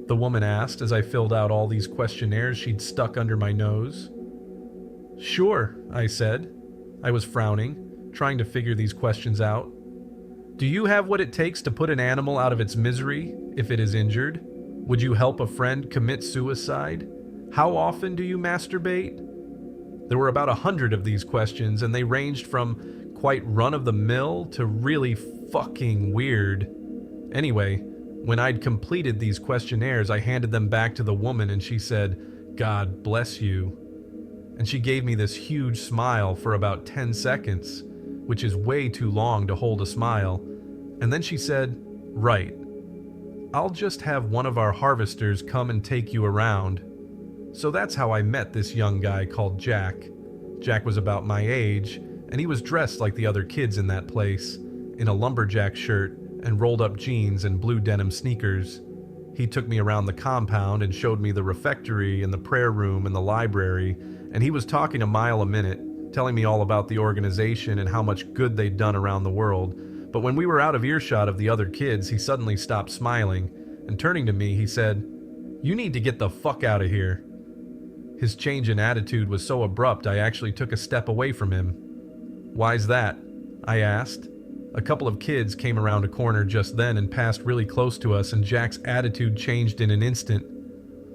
the woman asked as I filled out all these questionnaires she'd stuck under my nose. "Sure," I said. I was frowning, trying to figure these questions out. "Do you have what it takes to put an animal out of its misery if it is injured? Would you help a friend commit suicide? How often do you masturbate?" There were about 100 of these questions, and they ranged from quite run-of-the-mill to really fucking weird. Anyway, when I'd completed these questionnaires, I handed them back to the woman and she said, "God bless you." And she gave me this huge smile for about 10 seconds, which is way too long to hold a smile. And then she said, "Right. I'll just have one of our harvesters come and take you around." So that's how I met this young guy called Jack. Jack was about my age, and he was dressed like the other kids in that place, in a lumberjack shirt and rolled-up jeans and blue denim sneakers. He took me around the compound and showed me the refectory and the prayer room and the library, and he was talking a mile a minute, telling me all about the organization and how much good they'd done around the world. But when we were out of earshot of the other kids, he suddenly stopped smiling, and turning to me, he said, "You need to get the fuck out of here." His change in attitude was so abrupt I actually took a step away from him. "Why's that?" I asked. A couple of kids came around a corner just then and passed really close to us, and Jack's attitude changed in an instant.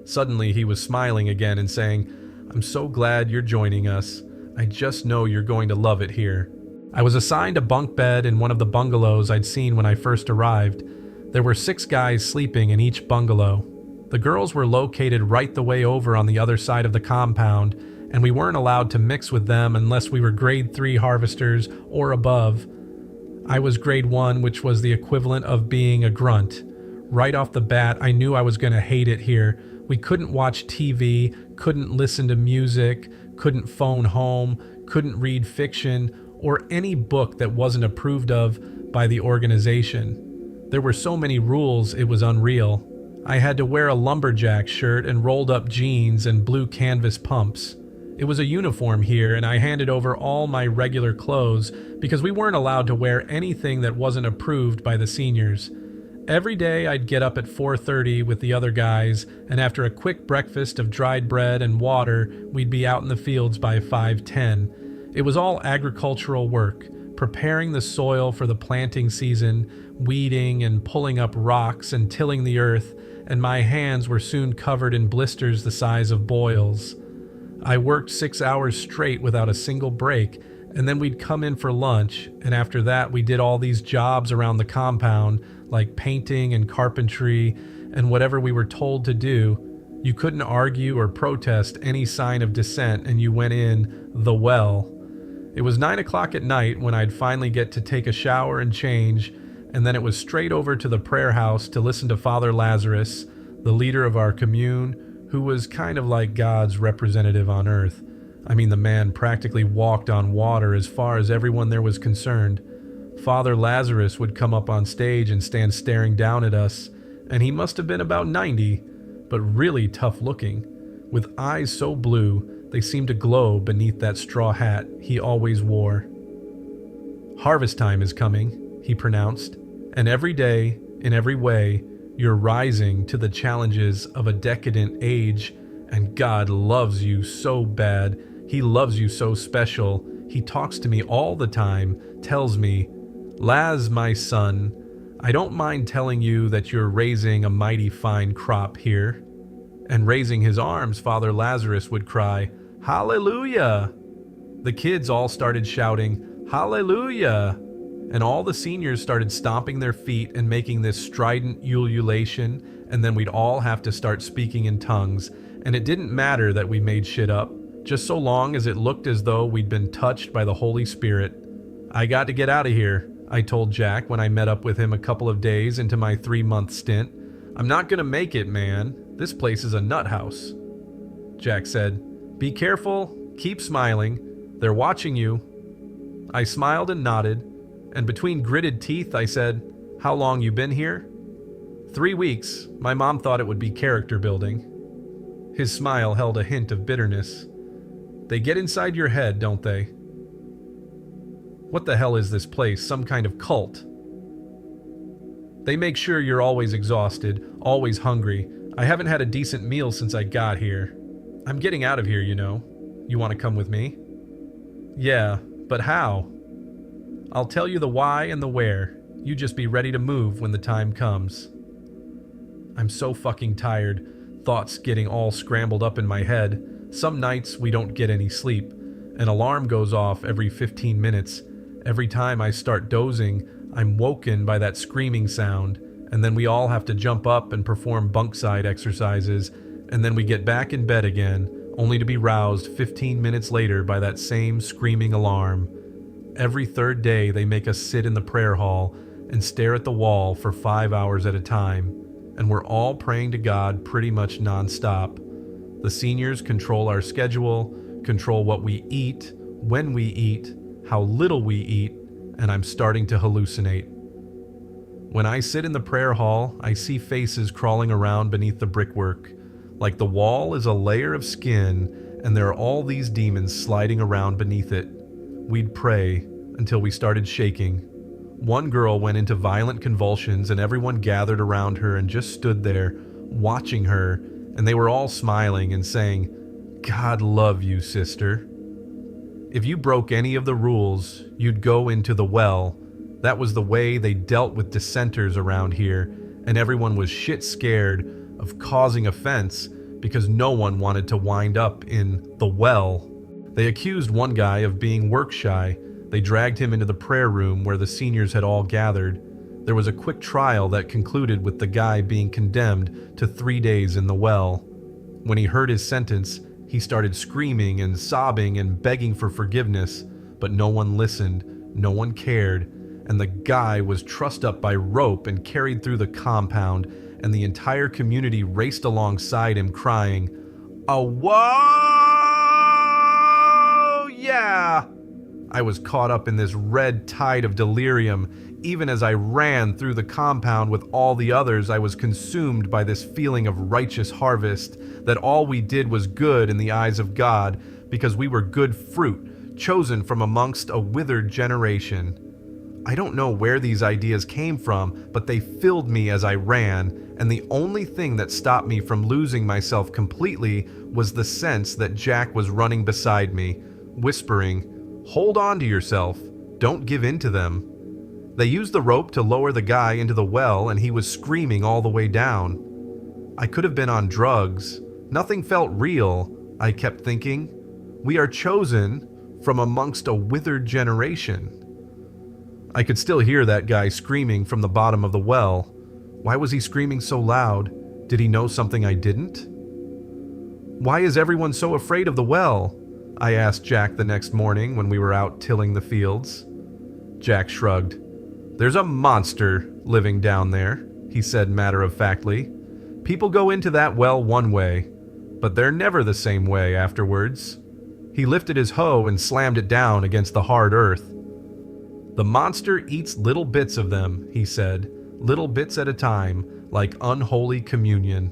Suddenly he was smiling again and saying, "I'm so glad you're joining us. I just know you're going to love it here." I was assigned a bunk bed in one of the bungalows I'd seen when I first arrived. There were 6 guys sleeping in each bungalow. The girls were located right the way over on the other side of the compound, and we weren't allowed to mix with them unless we were grade 3 harvesters or above. I was grade 1, which was the equivalent of being a grunt. Right off the bat, I knew I was going to hate it here. We couldn't watch TV, couldn't listen to music, couldn't phone home, couldn't read fiction, or any book that wasn't approved of by the organization. There were so many rules, it was unreal. I had to wear a lumberjack shirt and rolled up jeans and blue canvas pumps. It was a uniform here, and I handed over all my regular clothes because we weren't allowed to wear anything that wasn't approved by the seniors. Every day I'd get up at 4:30 with the other guys, and after a quick breakfast of dried bread and water, we'd be out in the fields by 5:10. It was all agricultural work, preparing the soil for the planting season, weeding and pulling up rocks and tilling the earth, and my hands were soon covered in blisters the size of boils. I worked 6 hours straight without a single break, and then we'd come in for lunch, and after that we did all these jobs around the compound, like painting and carpentry and whatever we were told to do. You couldn't argue or protest any sign of dissent, and you went in the well. It was 9 o'clock at night when I'd finally get to take a shower and change, and then it was straight over to the prayer house to listen to Father Lazarus, the leader of our commune, who was kind of like God's representative on earth. I mean, the man practically walked on water as far as everyone there was concerned. Father Lazarus would come up on stage and stand staring down at us, and he must have been about 90, but really tough looking, with eyes so blue they seemed to glow beneath that straw hat he always wore. "Harvest time is coming," he pronounced, "and every day, in every way, you're rising to the challenges of a decadent age, and God loves you so bad. He loves you so special. He talks to me all the time, tells me, 'Laz, my son, I don't mind telling you that you're raising a mighty fine crop here.'" And raising his arms, Father Lazarus would cry, "Hallelujah!" The kids all started shouting, "Hallelujah!" And all the seniors started stomping their feet and making this strident ululation, and then we'd all have to start speaking in tongues, and it didn't matter that we made shit up, just so long as it looked as though we'd been touched by the Holy Spirit. "I got to get out of here," I told Jack when I met up with him a couple of days into my 3-month stint. "I'm not gonna make it, man. This place is a nut house." Jack said, "Be careful, keep smiling. They're watching you." I smiled and nodded, and between gritted teeth I said, "How long you been here?" 3 weeks. My mom thought it would be character building." His smile held a hint of bitterness. "They get inside your head, don't they?" "What the hell is this place, some kind of cult?" "They make sure you're always exhausted, always hungry. I haven't had a decent meal since I got here. I'm getting out of here, you know. You want to come with me?" "Yeah, but how?" "I'll tell you the why and the where. You just be ready to move when the time comes." I'm so fucking tired, thoughts getting all scrambled up in my head. Some nights we don't get any sleep. An alarm goes off every 15 minutes. Every time I start dozing, I'm woken by that screaming sound, and then we all have to jump up and perform bunkside exercises, and then we get back in bed again, only to be roused 15 minutes later by that same screaming alarm. Every third day they make us sit in the prayer hall and stare at the wall for 5 hours at a time, and we're all praying to God pretty much non-stop. The seniors control our schedule, control what we eat, when we eat, how little we eat, and I'm starting to hallucinate. When I sit in the prayer hall, I see faces crawling around beneath the brickwork, like the wall is a layer of skin, and there are all these demons sliding around beneath it. We'd pray until we started shaking. One girl went into violent convulsions, and everyone gathered around her and just stood there, watching her, and they were all smiling and saying, "God love you, sister." If you broke any of the rules, you'd go into the well. That was the way they dealt with dissenters around here, and everyone was shit scared of causing offense because no one wanted to wind up in the well. They accused one guy of being work shy. They dragged him into the prayer room where the seniors had all gathered. There was a quick trial that concluded with the guy being condemned to 3 days in the well. When he heard his sentence, he started screaming and sobbing and begging for forgiveness, but no one listened, no one cared, and the guy was trussed up by rope and carried through the compound, and the entire community raced alongside him crying, "Oh, whoa, yeah!" I was caught up in this red tide of delirium. Even as I ran through the compound with all the others, I was consumed by this feeling of righteous harvest, that all we did was good in the eyes of God, because we were good fruit, chosen from amongst a withered generation. I don't know where these ideas came from, but they filled me as I ran, and the only thing that stopped me from losing myself completely was the sense that Jack was running beside me, whispering, "Hold on to yourself. Don't give in to them." They used the rope to lower the guy into the well, and he was screaming all the way down. I could have been on drugs. Nothing felt real, I kept thinking. We are chosen from amongst a withered generation. I could still hear that guy screaming from the bottom of the well. Why was he screaming so loud? Did he know something I didn't? "Why is everyone so afraid of the well?" I asked Jack the next morning when we were out tilling the fields. Jack shrugged. "There's a monster living down there," he said matter-of-factly. "People go into that well one way, but they're never the same way afterwards." He lifted his hoe and slammed it down against the hard earth. "The monster eats little bits of them," he said, "little bits at a time, like unholy communion."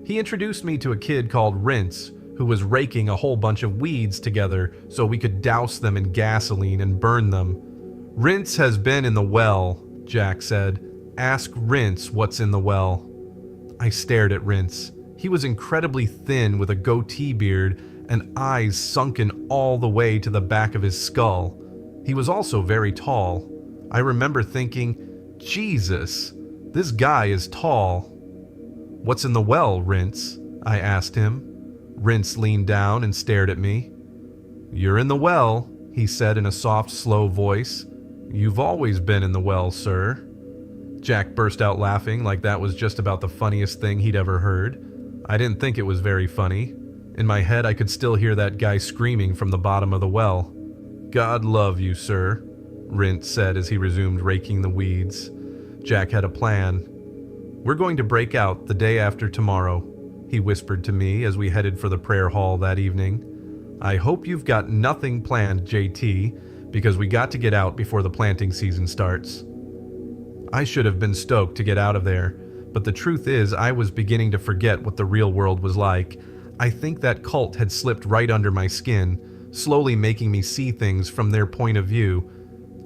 He introduced me to a kid called Rince, who was raking a whole bunch of weeds together so we could douse them in gasoline and burn them. "Rince has been in the well," Jack said. "Ask Rince what's in the well." I stared at Rince. He was incredibly thin with a goatee beard and eyes sunken all the way to the back of his skull. He was also very tall. I remember thinking, Jesus, this guy is tall. "What's in the well, Rince?" I asked him. Rince leaned down and stared at me. "You're in the well," he said in a soft, slow voice. "You've always been in the well, sir." Jack burst out laughing like that was just about the funniest thing he'd ever heard. I didn't think it was very funny. In my head, I could still hear that guy screaming from the bottom of the well. "God love you, sir," Rince said as he resumed raking the weeds. Jack had a plan. "We're going to break out the day after tomorrow," he whispered to me as we headed for the prayer hall that evening. "I hope you've got nothing planned, JT, because we got to get out before the planting season starts." I should have been stoked to get out of there, but the truth is I was beginning to forget what the real world was like. I think that cult had slipped right under my skin, slowly making me see things from their point of view,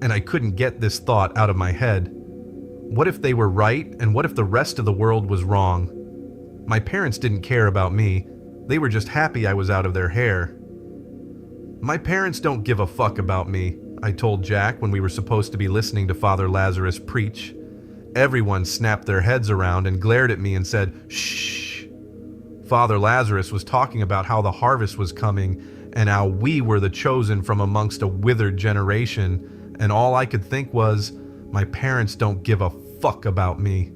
and I couldn't get this thought out of my head. What if they were right, and what if the rest of the world was wrong? My parents didn't care about me. They were just happy I was out of their hair. "My parents don't give a fuck about me," I told Jack when we were supposed to be listening to Father Lazarus preach. Everyone snapped their heads around and glared at me and said, "Shh." Father Lazarus was talking about how the harvest was coming and how we were the chosen from amongst a withered generation, and all I could think was, my parents don't give a fuck about me.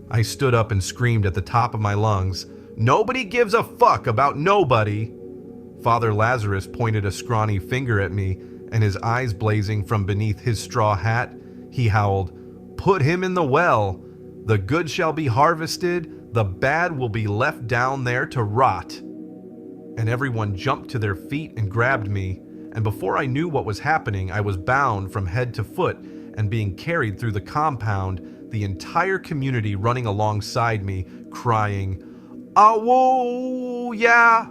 I stood up and screamed at the top of my lungs, "Nobody gives a fuck about nobody!" Father Lazarus pointed a scrawny finger at me, and his eyes blazing from beneath his straw hat, he howled, "Put him in the well! The good shall be harvested, the bad will be left down there to rot." And everyone jumped to their feet and grabbed me, and before I knew what was happening, I was bound from head to foot and being carried through the compound, the entire community running alongside me, crying, "Awo, yeah!"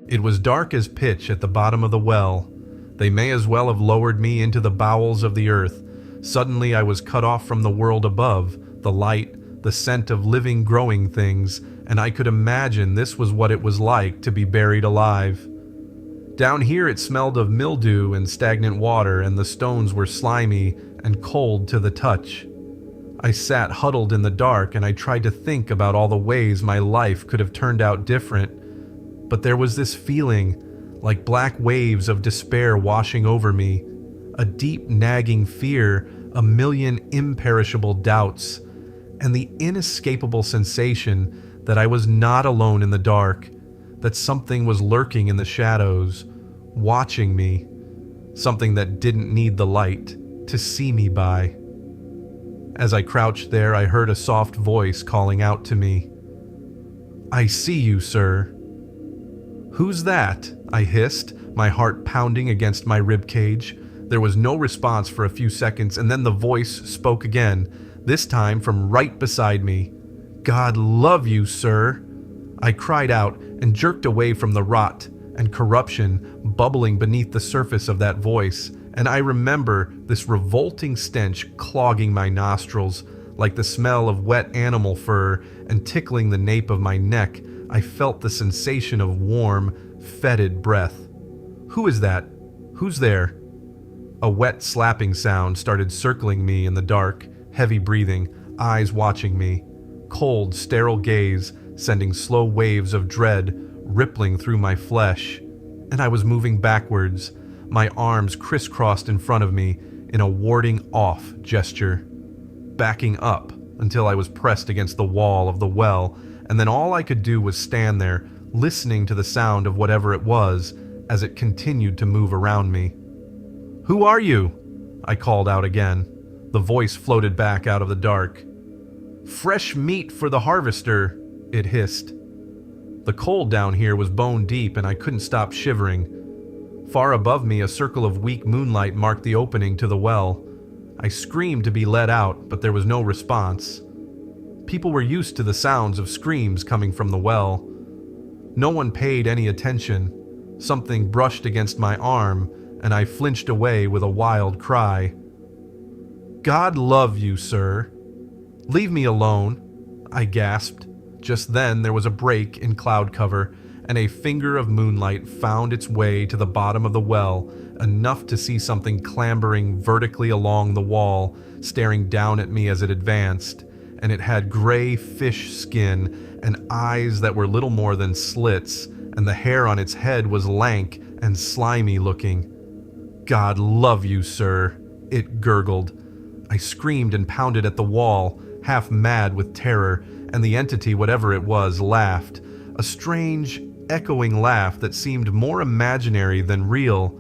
It was dark as pitch at the bottom of the well. They may as well have lowered me into the bowels of the earth. Suddenly I was cut off from the world above, the light, the scent of living growing things, and I could imagine this was what it was like to be buried alive. Down here it smelled of mildew and stagnant water, and the stones were slimy and cold to the touch. I sat huddled in the dark, and I tried to think about all the ways my life could have turned out different. But there was this feeling, like black waves of despair washing over me, a deep nagging fear, a million imperishable doubts, and the inescapable sensation that I was not alone in the dark, that something was lurking in the shadows, watching me, something that didn't need the light to see me by. As I crouched there, I heard a soft voice calling out to me, "I see you, sir." "Who's that?" I hissed, my heart pounding against my ribcage. There was no response for a few seconds, and then the voice spoke again, this time from right beside me. "God love you, sir." I cried out and jerked away from the rot, and corruption bubbling beneath the surface of that voice, and I remember this revolting stench clogging my nostrils like the smell of wet animal fur and tickling the nape of my neck. I felt the sensation of warm, fetid breath. Who is that? Who's there? A wet slapping sound started circling me in the dark, heavy breathing, eyes watching me, cold, sterile gaze sending slow waves of dread rippling through my flesh, and I was moving backwards, my arms crisscrossed in front of me in a warding off gesture, backing up until I was pressed against the wall of the well, and then all I could do was stand there, listening to the sound of whatever it was as it continued to move around me. "Who are you?" I called out again. The voice floated back out of the dark. "Fresh meat for the harvester," it hissed. The cold down here was bone deep and I couldn't stop shivering. Far above me, a circle of weak moonlight marked the opening to the well. I screamed to be let out, but there was no response. People were used to the sounds of screams coming from the well. No one paid any attention. Something brushed against my arm, and I flinched away with a wild cry. "God love you, sir. Leave me alone," I gasped. Just then there was a break in cloud cover, and a finger of moonlight found its way to the bottom of the well, enough to see something clambering vertically along the wall, staring down at me as it advanced, and it had gray fish skin and eyes that were little more than slits, and the hair on its head was lank and slimy looking. "God love you, sir," it gurgled. I screamed and pounded at the wall, half mad with terror, and the entity, whatever it was, laughed. A strange, echoing laugh that seemed more imaginary than real,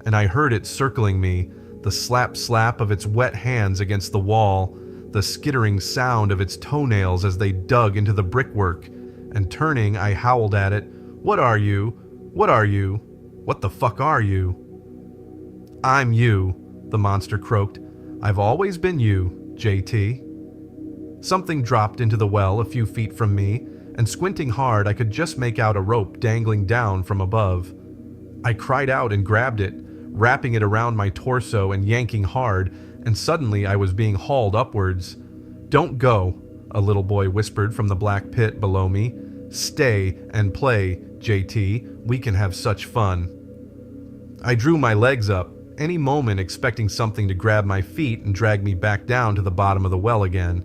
and I heard it circling me, the slap-slap of its wet hands against the wall, the skittering sound of its toenails as they dug into the brickwork, and turning, I howled at it, "What are you? What are you? What the fuck are you?" "I'm you," the monster croaked. "I've always been you, JT." Something dropped into the well a few feet from me, and squinting hard I could just make out a rope dangling down from above. I cried out and grabbed it, wrapping it around my torso and yanking hard, and suddenly I was being hauled upwards. "Don't go," a little boy whispered from the black pit below me. "Stay and play, JT. We can have such fun." I drew my legs up, any moment expecting something to grab my feet and drag me back down to the bottom of the well again.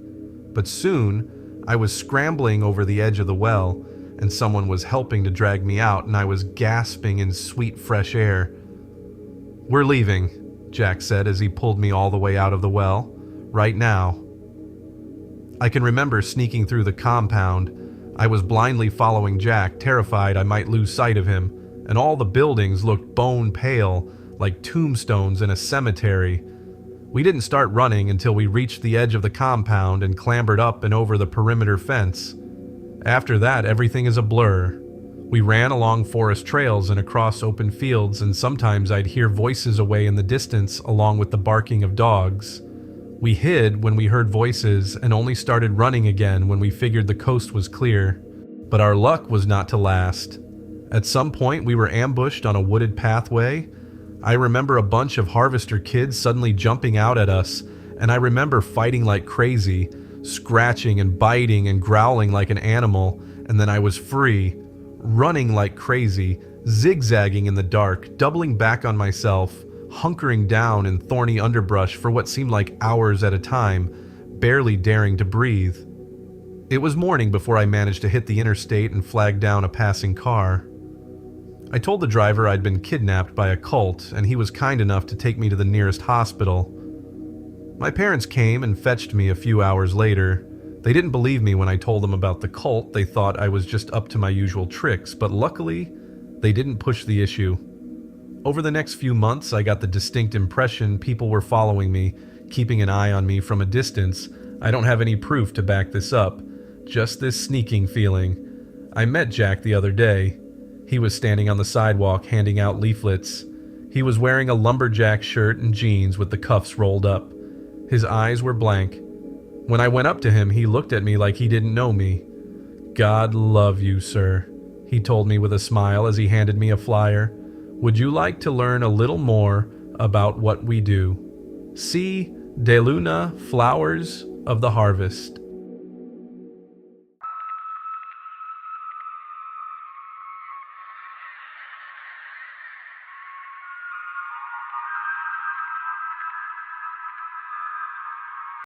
But soon, I was scrambling over the edge of the well, and someone was helping to drag me out, and I was gasping in sweet fresh air. "We're leaving," Jack said as he pulled me all the way out of the well. "Right now." I can remember sneaking through the compound. I was blindly following Jack, terrified I might lose sight of him, and all the buildings looked bone pale, like tombstones in a cemetery. We didn't start running until we reached the edge of the compound and clambered up and over the perimeter fence. After that, everything is a blur. We ran along forest trails and across open fields, and sometimes I'd hear voices away in the distance along with the barking of dogs. We hid when we heard voices and only started running again when we figured the coast was clear. But our luck was not to last. At some point, we were ambushed on a wooded pathway. I remember a bunch of harvester kids suddenly jumping out at us, and I remember fighting like crazy, scratching and biting and growling like an animal, and then I was free, running like crazy, zigzagging in the dark, doubling back on myself, hunkering down in thorny underbrush for what seemed like hours at a time, barely daring to breathe. It was morning before I managed to hit the interstate and flag down a passing car. I told the driver I'd been kidnapped by a cult, and he was kind enough to take me to the nearest hospital. My parents came and fetched me a few hours later. They didn't believe me when I told them about the cult. They thought I was just up to my usual tricks, but luckily, they didn't push the issue. Over the next few months, I got the distinct impression people were following me, keeping an eye on me from a distance. I don't have any proof to back this up, just this sneaking feeling. I met Jack the other day. He was standing on the sidewalk handing out leaflets. He was wearing a lumberjack shirt and jeans with the cuffs rolled up. His eyes were blank. When I went up to him, he looked at me like he didn't know me. "God love you, sir," he told me with a smile as he handed me a flyer. "Would you like to learn a little more about what we do? See De Luna, Flowers of the Harvest."